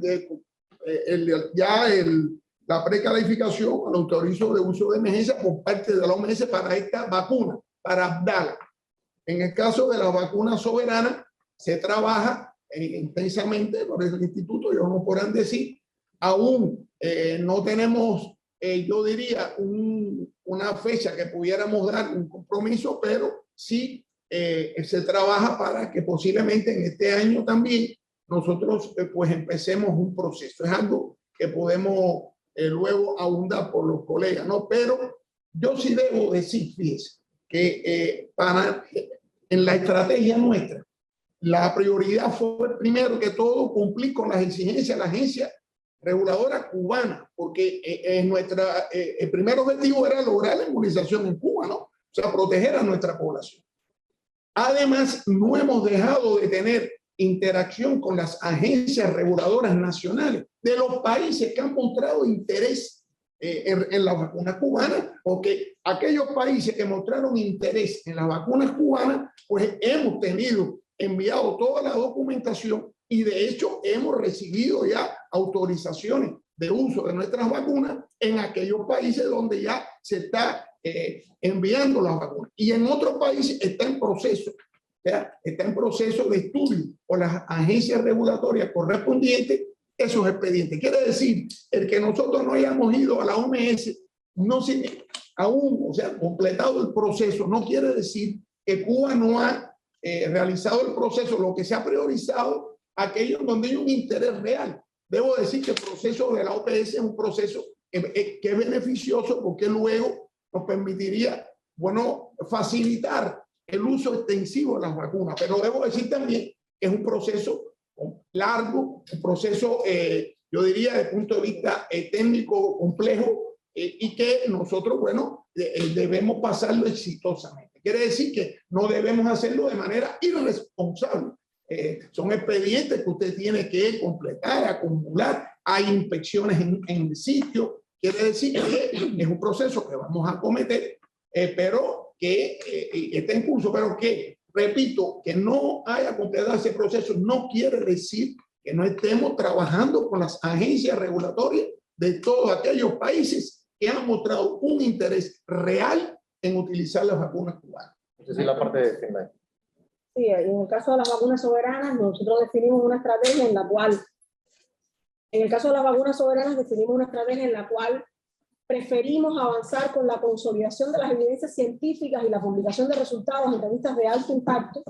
[SPEAKER 9] la precalificación al autorizo de uso de emergencia por parte de la OMS para esta vacuna, para Abdala. En el caso de la vacuna soberana, se trabaja intensamente por el instituto, ellos no podrán decir, aún no tenemos, yo diría, una fecha que pudiéramos dar un compromiso, pero sí se trabaja para que posiblemente en este año también nosotros pues empecemos un proceso. Es algo que podemos luego abundar por los colegas, ¿no? Pero yo sí debo decir, fíjese, que en la estrategia nuestra, la prioridad fue primero que todo cumplir con las exigencias de la agencia reguladora cubana, porque el primer objetivo era lograr la inmunización en Cuba, ¿no? O sea, proteger a nuestra población. Además, no hemos dejado de tener interacción con las agencias reguladoras nacionales de los países que han mostrado interés en las vacunas cubanas, porque aquellos países que mostraron interés en las vacunas cubanas, pues hemos enviado toda la documentación y de hecho hemos recibido ya autorizaciones de uso de nuestras vacunas en aquellos países donde ya se está enviando las vacunas. Y en otros países está en proceso, está en proceso de estudio por las agencias regulatorias correspondientes esos expedientes. Quiere decir, el que nosotros no hayamos ido a la OMS, no se, aún, o sea, completado el proceso, no quiere decir que Cuba no ha realizado el proceso. Lo que se ha priorizado, aquellos donde hay un interés real. Debo decir que el proceso de la OPS es un proceso que es beneficioso porque luego nos permitiría, bueno, facilitar el uso extensivo de las vacunas. Pero debo decir también que es un proceso largo, un proceso, yo diría, desde el punto de vista técnico complejo y que nosotros, bueno, debemos pasarlo exitosamente. Quiere decir que no debemos hacerlo de manera irresponsable. Son expedientes que usted tiene que completar, acumular, hay inspecciones en el sitio. Quiere decir que es un proceso que vamos a cometer, pero que está en curso, pero que, repito, que no haya completado ese proceso no quiere decir que no estemos trabajando con las agencias regulatorias de todos aquellos países que han mostrado un interés real en utilizar las vacunas cubanas.
[SPEAKER 8] Esa es la parte de Finlandia.
[SPEAKER 3] Sí, en el caso de las vacunas soberanas, nosotros definimos una estrategia en la cual, en el caso de las vacunas soberanas, definimos una estrategia en la cual preferimos avanzar con la consolidación de las evidencias científicas y la publicación de resultados en revistas de alto impacto,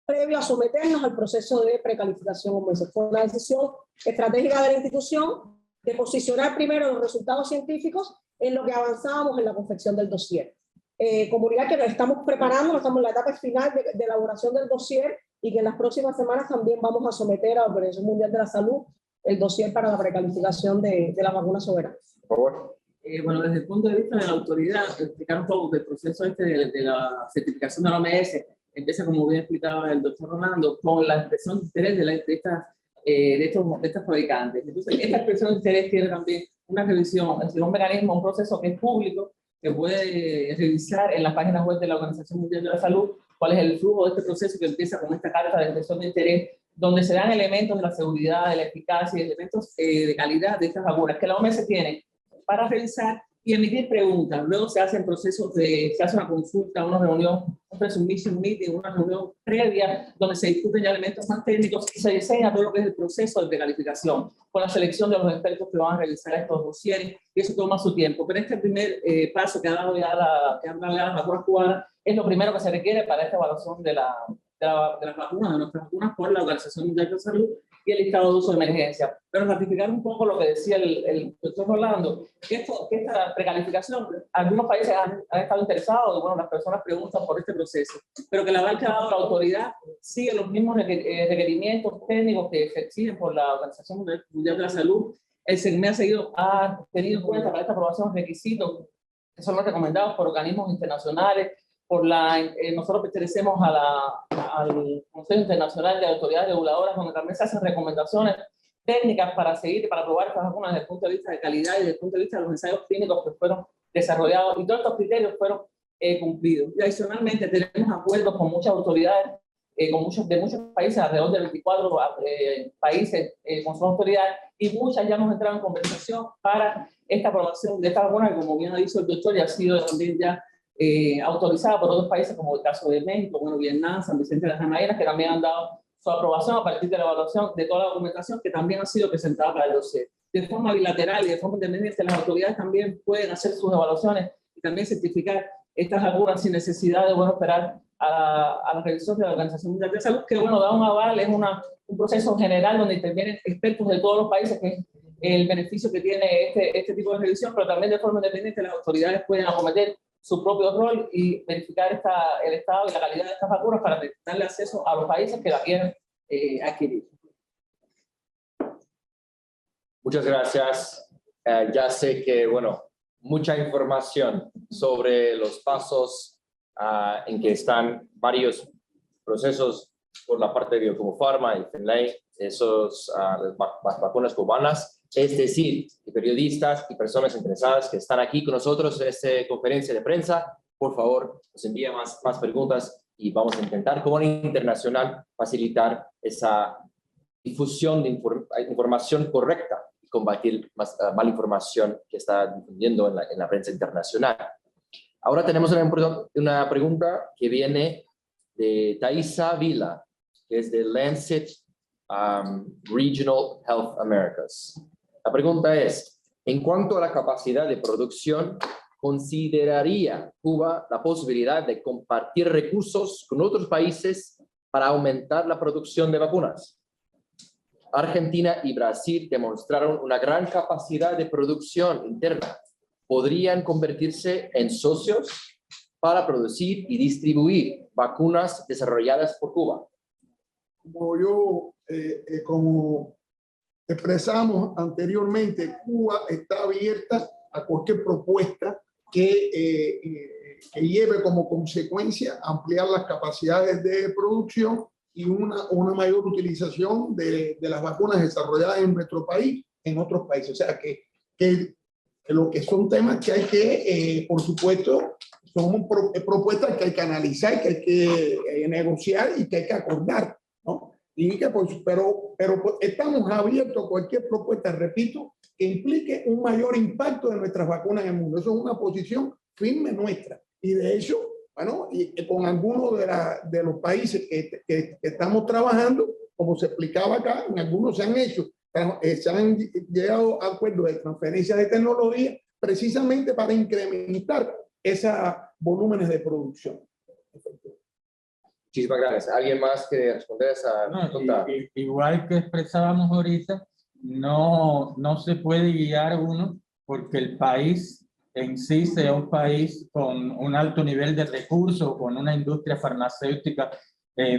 [SPEAKER 3] previo a someternos al proceso de precalificación OMS. Fue una decisión estratégica de la institución de posicionar primero los resultados científicos en lo que avanzábamos en la confección del dossier. Comunicar que nos estamos preparando, estamos en la etapa final de elaboración del dossier y que en las próximas semanas también vamos a someter a la Organización Mundial de la Salud el dossier para la precalificación de las vacunas soberanas.
[SPEAKER 8] Por favor.
[SPEAKER 12] Bueno, desde el punto de vista de la autoridad, explicar un poco que el proceso de la certificación de la OMS empieza, como bien explicaba el doctor Rolando, con la expresión de interés de estas fabricantes. Entonces, esta expresión de interés tiene también una revisión, es decir, un mecanismo, un proceso que es público, que puede revisar en las páginas web de la Organización Mundial de la Salud cuál es el flujo de este proceso que empieza con esta carta de expresión de interés, donde se dan elementos de la seguridad, de la eficacia y elementos de calidad de estas vacunas que la OMS tiene para revisar y emitir preguntas. Luego se hacen procesos se hace una consulta, una reunión, un pre-submission meeting, una reunión previa, donde se discuten ya elementos más técnicos y se diseña todo lo que es el proceso de precalificación, con la selección de los expertos que van a revisar estos dosieres, y eso toma su tiempo. Pero este primer paso que han dado ya las vacunas cubanas es lo primero que se requiere para esta evaluación de las vacunas, de nuestras vacunas por la Organización Mundial de la Salud y el listado de uso de emergencia. Pero ratificar un poco lo que decía el doctor Rolando, que esta precalificación, algunos países han estado interesados, bueno, las personas preguntan por este proceso, pero que la banca que ha dado la autoridad sigue los mismos requerimientos técnicos que se exigen por la Organización Mundial de la Salud. El CERME ha tenido en cuenta para esta aprobación requisitos que son los recomendados por organismos internacionales. Nosotros pertenecemos al Consejo Internacional de Autoridades Reguladoras, donde también se hacen recomendaciones técnicas para seguir y para aprobar estas vacunas desde el punto de vista de calidad y desde el punto de vista de los ensayos clínicos que fueron desarrollados, y todos estos criterios fueron cumplidos. Y adicionalmente tenemos acuerdos con muchas autoridades de muchos países, alrededor de 24 países con sus autoridades, y muchas ya hemos entrado en conversación para esta aprobación de esta vacuna, que como bien ha dicho el doctor, ya ha sido también ya autorizada por otros países, como el caso de México, bueno, Vietnam, San Vicente de las Granadinas, que también han dado su aprobación a partir de la evaluación de toda la documentación que también ha sido presentada para el dossier. De forma bilateral y de forma independiente, las autoridades también pueden hacer sus evaluaciones y también certificar estas vacunas sin necesidad de, bueno, esperar a la revisión de la Organización Mundial de Salud, que, bueno, da un aval, es un proceso general donde intervienen expertos de todos los países, que es el beneficio que tiene este tipo de revisión, pero también de forma independiente las autoridades pueden acometer su propio rol y verificar el estado y la calidad de estas vacunas para darle acceso a los países que la quieren adquirir.
[SPEAKER 8] Muchas gracias. Ya sé que, bueno, mucha información sobre los pasos en que están varios procesos por la parte de Biocomofarma y Finlay, las vacunas cubanas. Es decir, periodistas y personas interesadas que están aquí con nosotros en esta conferencia de prensa, por favor, nos envíen más preguntas y vamos a intentar, como internacional, facilitar esa difusión de información correcta y combatir mala información que está difundiendo en la prensa internacional. Ahora tenemos una pregunta que viene de Thaisa Vila, que es de Lancet Regional Health Americas. La pregunta es, en cuanto a la capacidad de producción, ¿consideraría Cuba la posibilidad de compartir recursos con otros países para aumentar la producción de vacunas? Argentina y Brasil demostraron una gran capacidad de producción interna. ¿Podrían convertirse en socios para producir y distribuir vacunas desarrolladas por Cuba?
[SPEAKER 9] Como expresamos anteriormente, Cuba está abierta a cualquier propuesta que lleve como consecuencia ampliar las capacidades de producción y una mayor utilización de las vacunas desarrolladas en nuestro país en otros países. O sea, que lo que son temas que hay que, por supuesto, son propuestas que hay que analizar, que hay que negociar y que hay que acordar, ¿no? Y que, pero estamos abiertos a cualquier propuesta, repito, que implique un mayor impacto de nuestras vacunas en el mundo. Eso es una posición firme nuestra. Y de hecho, bueno, y con algunos de los países que estamos trabajando, como se explicaba acá, en algunos se han llegado a acuerdos de transferencia de tecnología precisamente para incrementar esos volúmenes de producción.
[SPEAKER 8] Muchísimas gracias. ¿Alguien más quiere responder a esa pregunta?
[SPEAKER 6] Igual que expresábamos ahorita, no se puede guiar uno porque el país en sí sea un país con un alto nivel de recursos, con una industria farmacéutica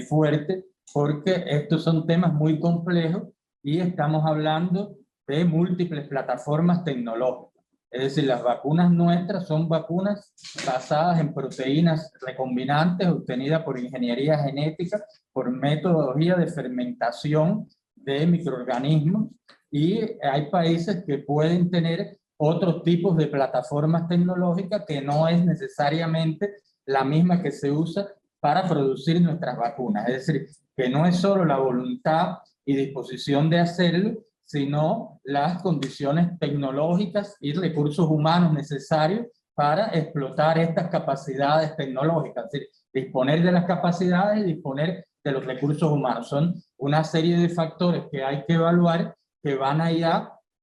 [SPEAKER 6] fuerte, porque estos son temas muy complejos y estamos hablando de múltiples plataformas tecnológicas. Es decir, las vacunas nuestras son vacunas basadas en proteínas recombinantes obtenidas por ingeniería genética, por metodología de fermentación de microorganismos, y hay países que pueden tener otros tipos de plataformas tecnológicas que no es necesariamente la misma que se usa para producir nuestras vacunas. Es decir, que no es solo la voluntad y disposición de hacerlo, sino las condiciones tecnológicas y recursos humanos necesarios para explotar estas capacidades tecnológicas. Es decir, disponer de las capacidades y disponer de los recursos humanos. Son una serie de factores que hay que evaluar que van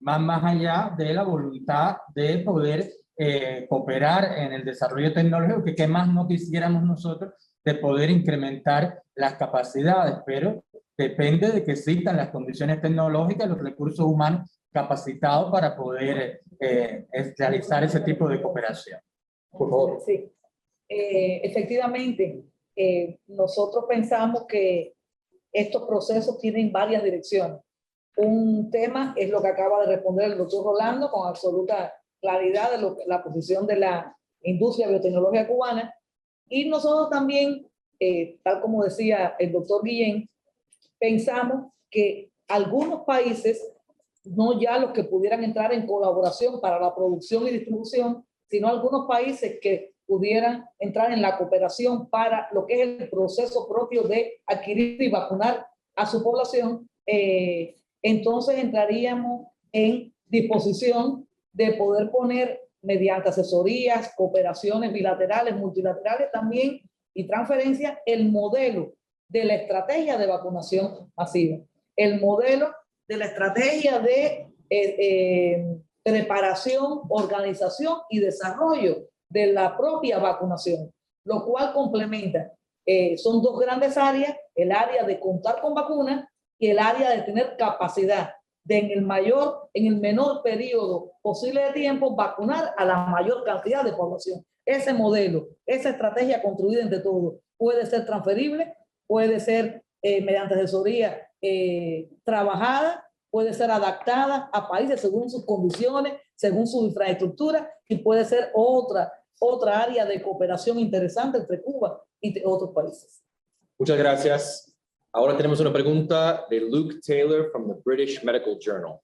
[SPEAKER 6] más allá de la voluntad de poder cooperar en el desarrollo tecnológico, que qué más no quisiéramos nosotros de poder incrementar las capacidades, pero depende de que existan las condiciones tecnológicas, los recursos humanos capacitados para poder realizar ese tipo de cooperación.
[SPEAKER 8] Por favor.
[SPEAKER 11] Sí. Efectivamente, nosotros pensamos que estos procesos tienen varias direcciones. Un tema es lo que acaba de responder el doctor Rolando con absoluta claridad de la posición de la industria biotecnológica cubana, y nosotros también, tal como decía el doctor Guillén, pensamos que algunos países, no ya los que pudieran entrar en colaboración para la producción y distribución, sino algunos países que pudieran entrar en la cooperación para lo que es el proceso propio de adquirir y vacunar a su población, entonces entraríamos en disposición de poder poner mediante asesorías, cooperaciones bilaterales, multilaterales también y transferencias, el modelo de la estrategia de vacunación masiva, el modelo de la estrategia de preparación, organización y desarrollo de la propia vacunación, lo cual complementa. Son dos grandes áreas, el área de contar con vacunas y el área de tener capacidad de en el menor periodo posible de tiempo vacunar a la mayor cantidad de población. Ese modelo, esa estrategia construida entre todos puede ser transferible, puede ser mediante asesoría trabajada, puede ser adaptada a países según sus condiciones, según su infraestructura, y puede ser otra área de cooperación interesante entre Cuba y otros países.
[SPEAKER 8] Muchas gracias. Ahora tenemos una pregunta de Luke Taylor from the British Medical Journal.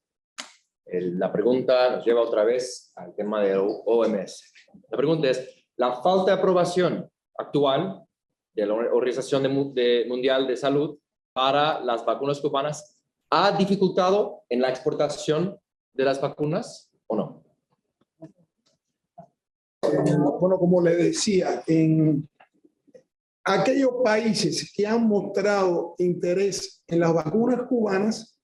[SPEAKER 8] La pregunta nos lleva otra vez al tema de OMS. La pregunta es, ¿la falta de aprobación actual de la Organización Mundial de Salud para las vacunas cubanas ha dificultado en la exportación de las vacunas o no?
[SPEAKER 9] Bueno, como le decía, en aquellos países que han mostrado interés en las vacunas cubanas,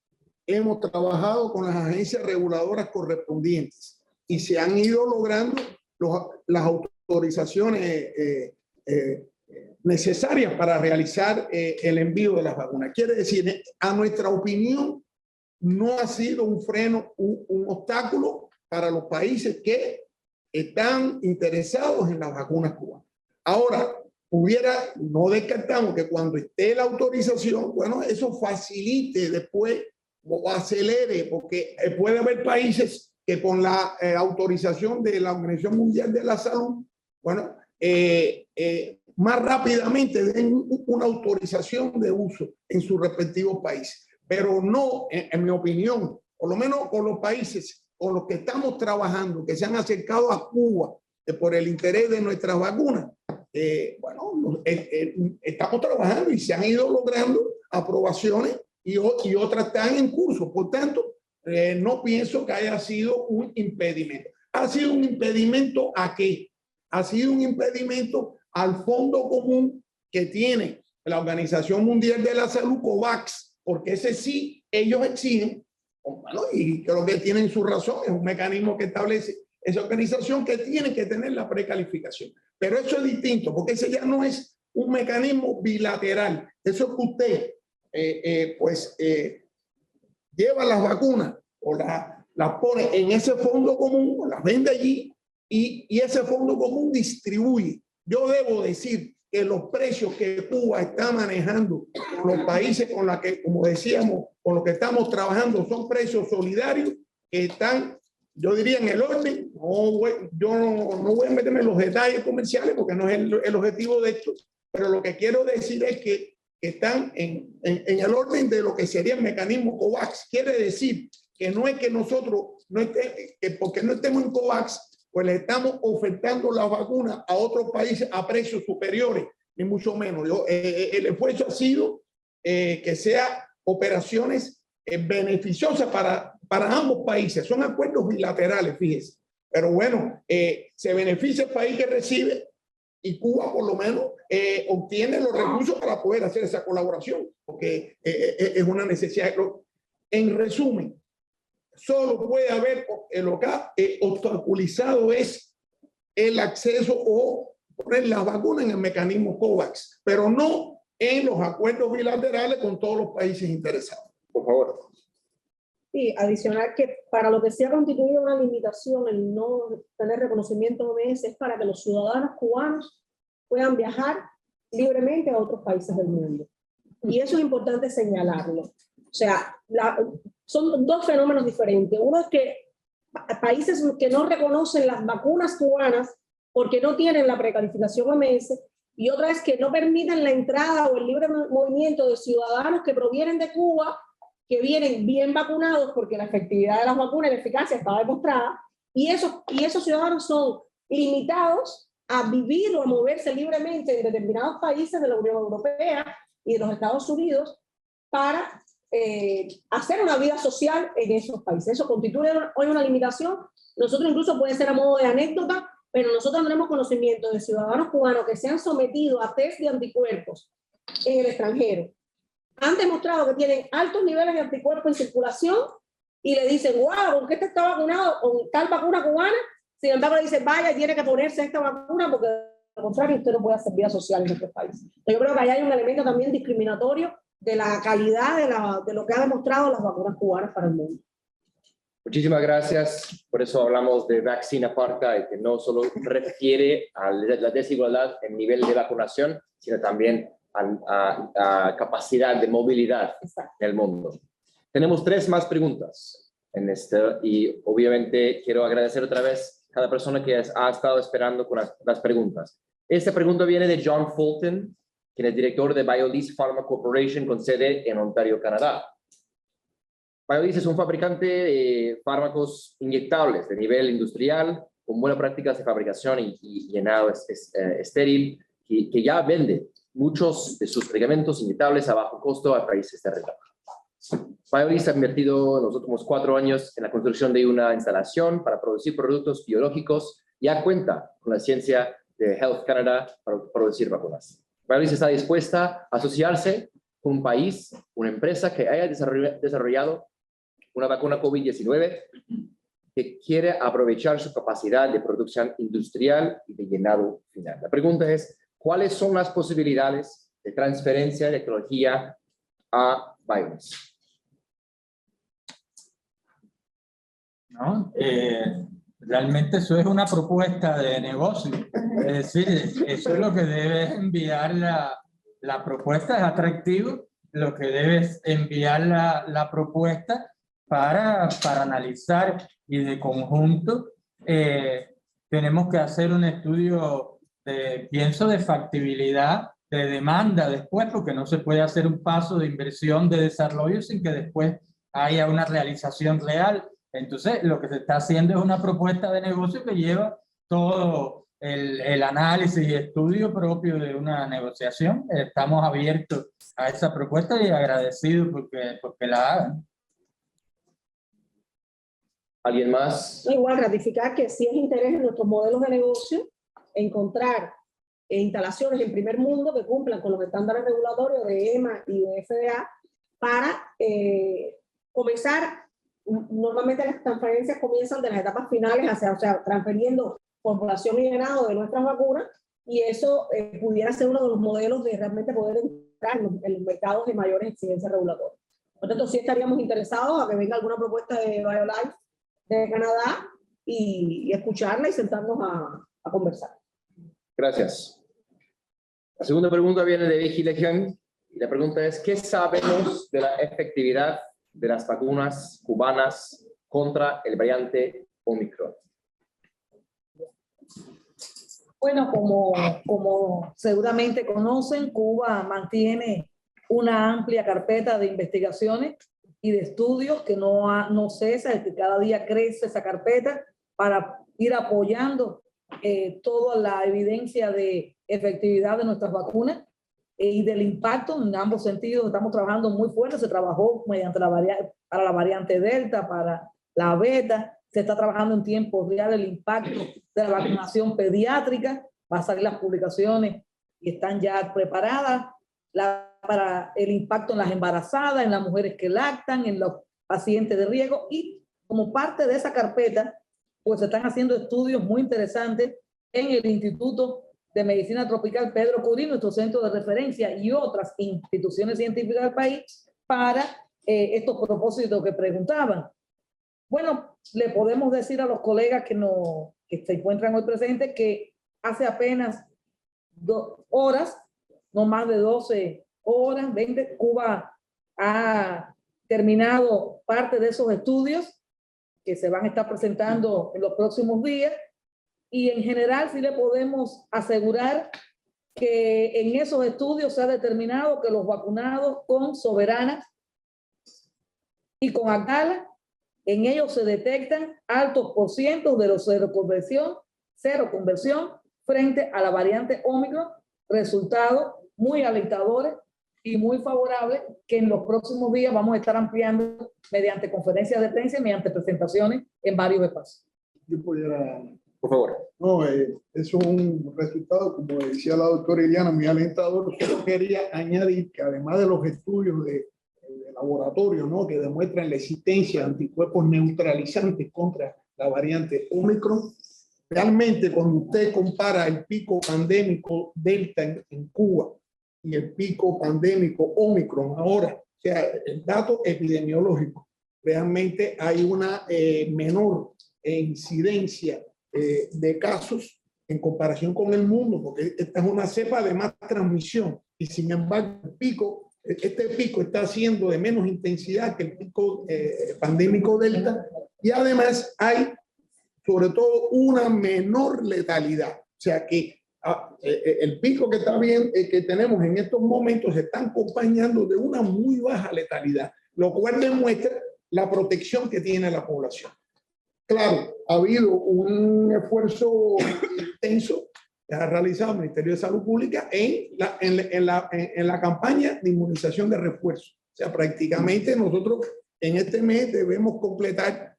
[SPEAKER 9] hemos trabajado con las agencias reguladoras correspondientes y se han ido logrando las autorizaciones necesarias para realizar el envío de las vacunas. Quiere decir, a nuestra opinión, no ha sido un freno, un obstáculo para los países que están interesados en las vacunas cubanas. Ahora, no descartamos que cuando esté la autorización, bueno, eso facilite después o acelere, porque puede haber países que con la autorización de la Organización Mundial de la Salud, bueno, más rápidamente den una autorización de uso en sus respectivos países. Pero no, en mi opinión, por lo menos con los países con los que estamos trabajando, que se han acercado a Cuba por el interés de nuestras vacunas, bueno, estamos trabajando y se han ido logrando aprobaciones y otras están en curso. Por tanto, no pienso que haya sido un impedimento. ¿Ha sido un impedimento a qué? Ha sido un impedimento al fondo común que tiene la Organización Mundial de la Salud, COVAX, porque ese sí ellos exigen, bueno, y creo que tienen su razón, es un mecanismo que establece esa organización que tiene que tener la precalificación. Pero eso es distinto, porque ese ya no es un mecanismo bilateral. Eso es que usted, lleva las vacunas o las pone en ese fondo común, las vende allí y ese fondo común distribuye. Yo debo decir que los precios que Cuba está manejando con los países con los que, como decíamos, con los que estamos trabajando, son precios solidarios que están, yo diría, en el orden. Yo no voy a meterme en los detalles comerciales porque no es el objetivo de esto, pero lo que quiero decir es que están en el orden de lo que sería el mecanismo COVAX. Quiere decir que no es que nosotros, porque no estemos en COVAX, pues le estamos ofertando las vacunas a otros países a precios superiores, ni mucho menos. El esfuerzo ha sido que sea operaciones beneficiosas para ambos países. Son acuerdos bilaterales, fíjese. Pero bueno, se beneficia el país que recibe y Cuba por lo menos obtiene los recursos para poder hacer esa colaboración, porque es una necesidad. En resumen, solo puede haber, lo que ha obstaculizado es el acceso o poner las vacunas en el mecanismo COVAX, pero no en los acuerdos bilaterales con todos los países interesados. Por favor.
[SPEAKER 3] Sí, adicional que para lo que se ha constituido una limitación el no tener reconocimiento OMS es para que los ciudadanos cubanos puedan viajar libremente a otros países del mundo. Y eso es importante señalarlo. O sea, son dos fenómenos diferentes. Uno es que países que no reconocen las vacunas cubanas porque no tienen la precalificación OMS, y otra es que no permiten la entrada o el libre movimiento de ciudadanos que provienen de Cuba, que vienen bien vacunados porque la efectividad de las vacunas y la eficacia está demostrada, y esos ciudadanos son limitados a vivir o a moverse libremente en determinados países de la Unión Europea y de los Estados Unidos para hacer una vida social en esos países. Eso constituye hoy una limitación. Nosotros incluso puede ser a modo de anécdota, pero nosotros tenemos conocimiento de ciudadanos cubanos que se han sometido a test de anticuerpos en el extranjero. Han demostrado que tienen altos niveles de anticuerpos en circulación y le dicen, wow, ¿con qué este está vacunado? Con tal vacuna cubana. Sin embargo, le dicen, vaya, tiene que ponerse esta vacuna porque de lo contrario usted no puede hacer vida social en nuestro país. Yo creo que ahí hay un elemento también discriminatorio de la calidad de lo que han demostrado las vacunas cubanas para el mundo.
[SPEAKER 8] Muchísimas gracias. Por eso hablamos de Vaccine Apartheid, que no solo refiere a la desigualdad en nivel de vacunación, sino también a capacidad de movilidad en el mundo. Tenemos 3 más preguntas en y obviamente quiero agradecer otra vez a cada persona que ha estado esperando con las preguntas. Esta pregunta viene de John Fulton, quien es director de BioLease Pharma Corporation con sede en Ontario, Canadá. BioLease es un fabricante de fármacos inyectables de nivel industrial, con buenas prácticas de fabricación y llenado estéril, que ya vende muchos de sus medicamentos inyectables a bajo costo a países de región. BioLease ha invertido en los últimos 4 años en la construcción de una instalación para producir productos biológicos y ya cuenta con la ciencia de Health Canada para producir vacunas. BioLease está dispuesta a asociarse con un país, una empresa que haya desarrollado una vacuna COVID-19 que quiere aprovechar su capacidad de producción industrial y de llenado final. La pregunta es, ¿cuáles son las posibilidades de transferencia de tecnología a BioLease?
[SPEAKER 6] ¿No? Realmente eso es una propuesta de negocio. Es decir, eso es lo que debes enviar la propuesta, es atractivo, lo que debes enviar la propuesta para analizar y de conjunto tenemos que hacer un estudio, pienso, de factibilidad, de demanda después, porque no se puede hacer un paso de inversión de desarrollo sin que después haya una realización real. Entonces, lo que se está haciendo es una propuesta de negocio que lleva todo el análisis y estudio propio de una negociación. Estamos abiertos a esa propuesta y agradecidos porque la hagan.
[SPEAKER 8] ¿Alguien más?
[SPEAKER 3] Igual, ratificar que sí es interés en nuestros modelos de negocio encontrar instalaciones en primer mundo que cumplan con los estándares regulatorios de EMA y de FDA para comenzar. Normalmente las transferencias comienzan de las etapas finales, o sea, transfiriendo formulación y llenado de nuestras vacunas, y eso pudiera ser uno de los modelos de realmente poder entrar en los mercados de mayores exigencias regulatorias. Por tanto, sí estaríamos interesados a que venga alguna propuesta de BioLife de Canadá y escucharla y sentarnos a conversar.
[SPEAKER 8] Gracias. La segunda pregunta viene de Vicky Legión, y la pregunta es, ¿qué sabemos de la efectividad de las vacunas cubanas contra el variante Omicron?
[SPEAKER 11] Bueno, como seguramente conocen, Cuba mantiene una amplia carpeta de investigaciones y de estudios que no cesa, que cada día crece esa carpeta para ir apoyando toda la evidencia de efectividad de nuestras vacunas y del impacto en ambos sentidos. Estamos trabajando muy fuerte, se trabajó mediante para la variante Delta, para la Beta, se está trabajando en tiempo real el impacto de la vacunación pediátrica, va a salir las publicaciones y están ya preparadas para el impacto en las embarazadas, en las mujeres que lactan, en los pacientes de riesgo, y como parte de esa carpeta, pues se están haciendo estudios muy interesantes en el Instituto de Medicina Tropical Pedro Curí, nuestro centro de referencia, y otras instituciones científicas del país para estos propósitos que preguntaban. Bueno, le podemos decir a los colegas que se encuentran hoy presentes que hace apenas 2 horas, no más de 12 horas, 20, Cuba ha terminado parte de esos estudios que se van a estar presentando en los próximos días, y en general sí le podemos asegurar que en esos estudios se ha determinado que los vacunados con Soberana y con Abdala, en ellos se detectan altos porcientos de los cero conversión frente a la variante Omicron, resultados muy alentadores y muy favorables que en los próximos días vamos a estar ampliando mediante conferencias de prensa y mediante presentaciones en varios espacios.
[SPEAKER 9] Yo pudiera...
[SPEAKER 8] Por favor.
[SPEAKER 9] No, eso es un resultado, como decía la doctora Iliana, muy alentador. Yo quería añadir que además de los estudios de laboratorio, ¿no?, que demuestran la existencia de anticuerpos neutralizantes contra la variante Omicron, realmente cuando usted compara el pico pandémico Delta en Cuba y el pico pandémico Omicron ahora, o sea, el dato epidemiológico, realmente hay una menor incidencia de casos en comparación con el mundo, porque esta es una cepa de más transmisión y sin embargo este pico está siendo de menos intensidad que el pico pandémico Delta, y además hay sobre todo una menor letalidad. O sea que el pico que está bien, que tenemos en estos momentos se está acompañando de una muy baja letalidad, lo cual demuestra la protección que tiene la población. Claro, ha habido un esfuerzo intenso que ha realizado el Ministerio de Salud Pública en la campaña de inmunización de refuerzo. O sea, prácticamente nosotros en este mes debemos completar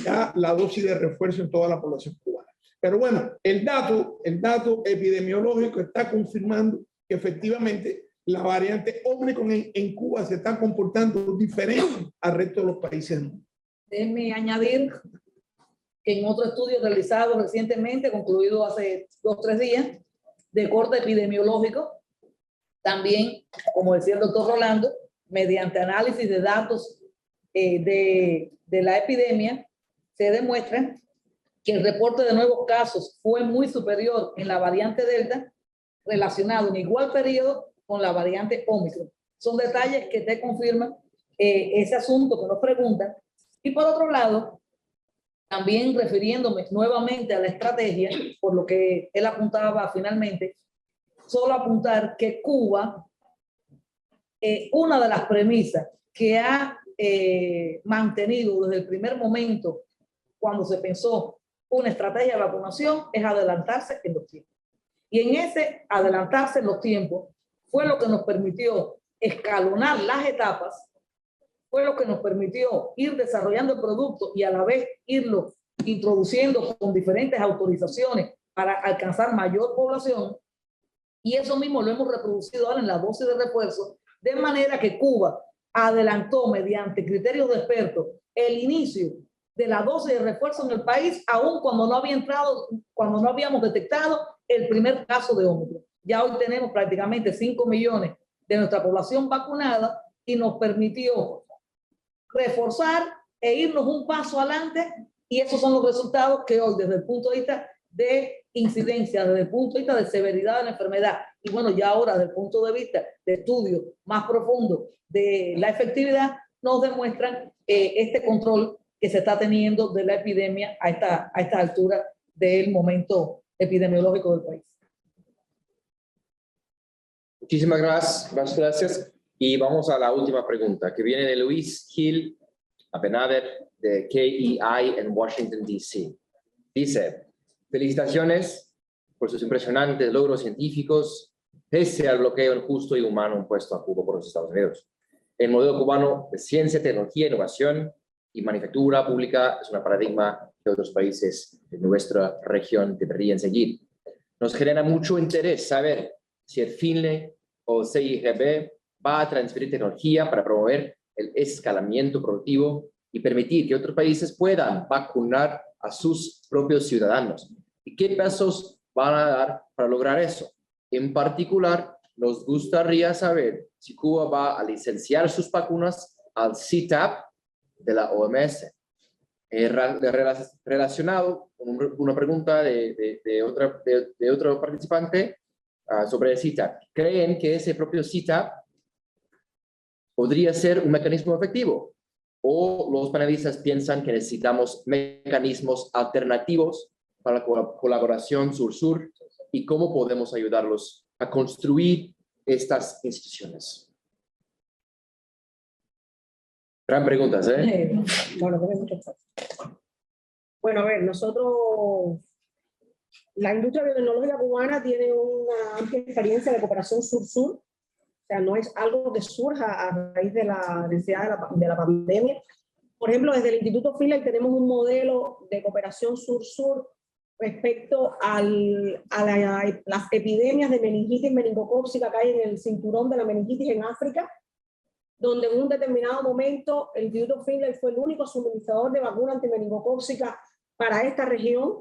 [SPEAKER 9] ya la dosis de refuerzo en toda la población cubana. Pero bueno, el dato epidemiológico está confirmando que efectivamente la variante Omicron en Cuba se está comportando diferente al resto de los países del mundo.
[SPEAKER 11] Déjenme añadir que en otro estudio realizado recientemente, concluido hace 2 o 3 días, de corte epidemiológico, también, como decía el doctor Rolando, mediante análisis de datos de la epidemia, se demuestra que el reporte de nuevos casos fue muy superior en la variante Delta, relacionado en igual periodo con la variante Omicron. Son detalles que te confirman ese asunto que nos preguntan. Y por otro lado, también refiriéndome nuevamente a la estrategia, por lo que él apuntaba finalmente, solo apuntar que Cuba, una de las premisas que ha mantenido desde el primer momento cuando se pensó una estrategia de vacunación es adelantarse en los tiempos. Y en ese adelantarse en los tiempos fue lo que nos permitió escalonar las etapas, fue lo que nos permitió ir desarrollando el producto y a la vez irlo introduciendo con diferentes autorizaciones para alcanzar mayor población. Y eso mismo lo hemos reproducido ahora en la dosis de refuerzo, de manera que Cuba adelantó mediante criterios de expertos el inicio de la dosis de refuerzo en el país, aun cuando no había entrado, cuando no habíamos detectado el primer caso de Omicron. Ya hoy tenemos prácticamente 5 millones de nuestra población vacunada y nos permitió reforzar e irnos un paso adelante, y esos son los resultados que hoy, desde el punto de vista de incidencia, desde el punto de vista de severidad de la enfermedad, y bueno, ya ahora desde el punto de vista de estudio más profundo de la efectividad, nos demuestran este control que se está teniendo de la epidemia a esta altura del momento epidemiológico del país.
[SPEAKER 8] Muchísimas gracias. Y vamos a la última pregunta, que viene de Luis Gil Abenader, de KEI en Washington, D.C. Dice: felicitaciones por sus impresionantes logros científicos, pese al bloqueo injusto y humano impuesto a Cuba por los Estados Unidos. El modelo cubano de ciencia, tecnología, innovación y manufactura pública es un paradigma que otros países de nuestra región deberían seguir. Nos genera mucho interés saber si el FINLE o CIGB va a transferir tecnología para promover el escalamiento productivo y permitir que otros países puedan vacunar a sus propios ciudadanos. ¿Y qué pasos van a dar para lograr eso? En particular, nos gustaría saber si Cuba va a licenciar sus vacunas al CTAP de la OMS. Relacionado con una pregunta de otro participante sobre el CTAP. ¿Creen que ese propio CTAP podría ser un mecanismo efectivo? ¿O los panelistas piensan que necesitamos mecanismos alternativos para la colaboración sur-sur? ¿Y cómo podemos ayudarlos a construir estas instituciones? Gran preguntas, ¿eh?
[SPEAKER 13] Bueno, a ver, nosotros
[SPEAKER 3] La industria biotecnológica cubana tiene una amplia experiencia de cooperación sur-sur, o sea, no es algo que surja a raíz de la necesidad de la pandemia. Por ejemplo, desde el Instituto Finlay tenemos un modelo de cooperación sur-sur respecto a las epidemias de meningitis meningocócica que hay en el cinturón de la meningitis en África, donde en un determinado momento el Instituto Finlay fue el único suministrador de vacuna antimeningocócica para esta región,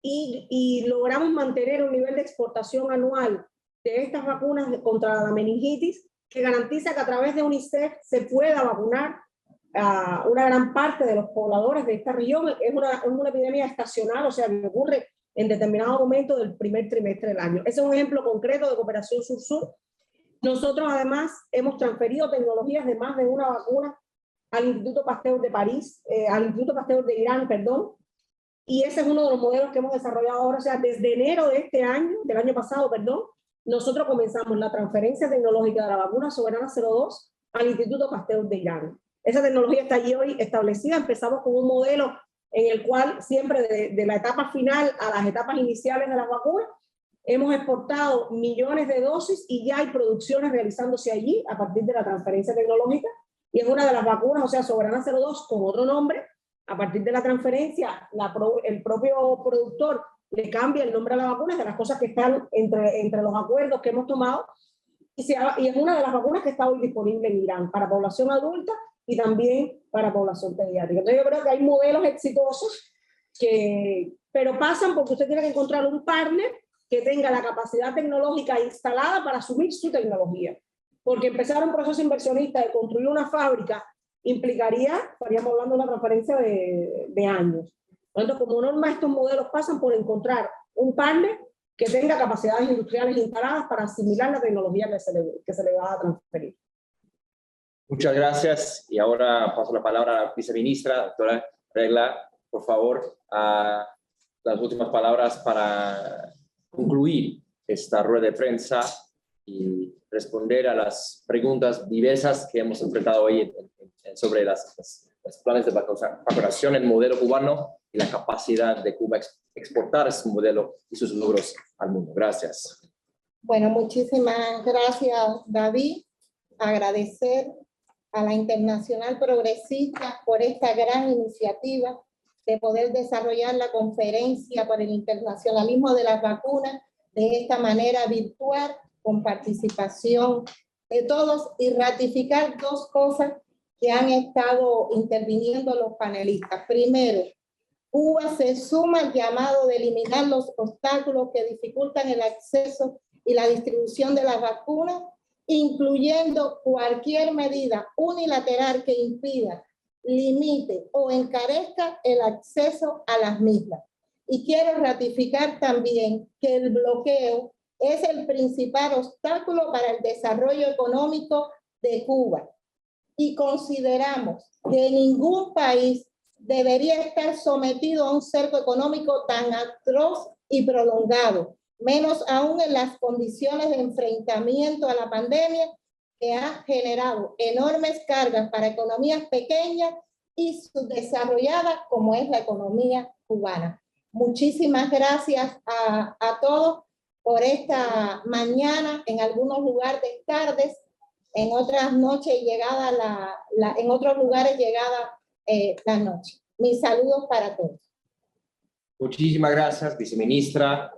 [SPEAKER 3] y logramos mantener un nivel de exportación anual de estas vacunas contra la meningitis que garantiza que a través de UNICEF se pueda vacunar a una gran parte de los pobladores de esta región. Es una epidemia estacional, o sea, que ocurre en determinado momento del primer trimestre del año. Ese es un ejemplo concreto de cooperación sur-sur. Nosotros además hemos transferido tecnologías de más de una vacuna al Instituto Pasteur de París, al Instituto Pasteur de Irán, perdón, y ese es uno de los modelos que hemos desarrollado ahora. O sea, desde enero de este año, del año pasado, perdón, nosotros comenzamos la transferencia tecnológica de la vacuna Soberana 02 al Instituto Pasteur de Irán. Esa tecnología está allí hoy establecida. Empezamos con un modelo en el cual siempre de la etapa final a las etapas iniciales de las vacunas hemos exportado millones de dosis y ya hay producciones realizándose allí a partir de la transferencia tecnológica, y es una de las vacunas, o sea, Soberana 02 con otro nombre. A partir de la transferencia, el propio productor le cambia el nombre a la vacuna, es de las cosas que están entre los acuerdos que hemos tomado, y es una de las vacunas que está hoy disponible en Irán para población adulta y también para población pediátrica. Entonces yo creo que hay modelos exitosos pero pasan porque usted tiene que encontrar un partner que tenga la capacidad tecnológica instalada para asumir su tecnología. Porque empezar un proceso inversionista de construir una fábrica estaríamos hablando de una transferencia de años. Entonces, como norma, estos modelos pasan por encontrar un partner que tenga capacidades industriales instaladas para asimilar la tecnología que se le va a transferir.
[SPEAKER 8] Muchas gracias. Y ahora paso la palabra a la viceministra, doctora Regla, por favor, a las últimas palabras para concluir esta rueda de prensa y responder a las preguntas diversas que hemos enfrentado hoy sobre los planes de vacunación, el modelo cubano y la capacidad de Cuba exportar ese modelo y sus logros al mundo. Gracias.
[SPEAKER 13] Bueno, muchísimas gracias, David. Agradecer a la Internacional Progresista por esta gran iniciativa de poder desarrollar la conferencia por el internacionalismo de las vacunas de esta manera virtual, con participación de todos, y ratificar dos cosas que han estado interviniendo los panelistas. Primero, Cuba se suma al llamado de eliminar los obstáculos que dificultan el acceso y la distribución de las vacunas, incluyendo cualquier medida unilateral que impida, limite o encarezca el acceso a las mismas. Y quiero ratificar también que el bloqueo es el principal obstáculo para el desarrollo económico de Cuba. Y consideramos que ningún país debería estar sometido a un cerco económico tan atroz y prolongado, menos aún en las condiciones de enfrentamiento a la pandemia que ha generado enormes cargas para economías pequeñas y subdesarrolladas como es la economía cubana. Muchísimas gracias a todos por esta mañana, en algunos lugares tardes, en otras noches llegada en otros lugares llegada la noche. Mis saludos para todos.
[SPEAKER 8] Muchísimas gracias, viceministra.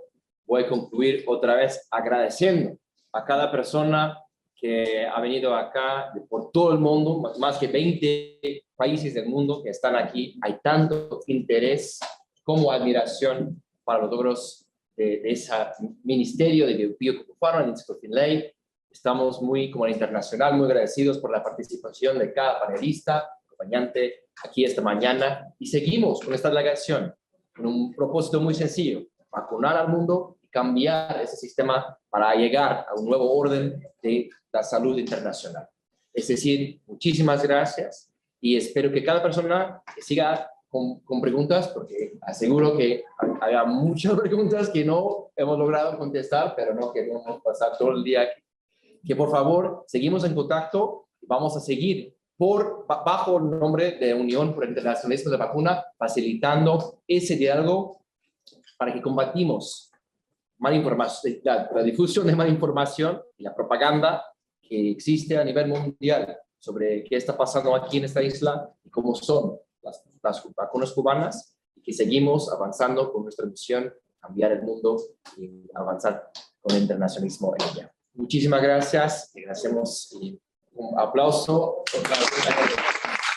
[SPEAKER 8] Voy a concluir otra vez agradeciendo a cada persona que ha venido acá por todo el mundo, más que 20 países del mundo que están aquí. Hay tanto interés como admiración para los logros de ese Ministerio de Biocupano en Instituto Finlay. Estamos muy, como internacional, muy agradecidos por la participación de cada panelista, acompañante aquí esta mañana, y seguimos con esta delegación con un propósito muy sencillo: vacunar al mundo y cambiar ese sistema para llegar a un nuevo orden de la salud internacional. Es decir, muchísimas gracias y espero que cada persona siga con preguntas, porque aseguro que haya muchas preguntas que no hemos logrado contestar, pero no queremos pasar todo el día aquí. Que por favor, seguimos en contacto, vamos a seguir bajo el nombre de Unión por el Internacionalismo de la Vacuna, facilitando ese diálogo para que combatimos mala información, la difusión de mala información y la propaganda que existe a nivel mundial sobre qué está pasando aquí en esta isla y cómo son las vacunas cubanas, y que seguimos avanzando con nuestra misión, cambiar el mundo y avanzar con el internacionalismo en ella. Muchísimas gracias y agradecemos, y un aplauso.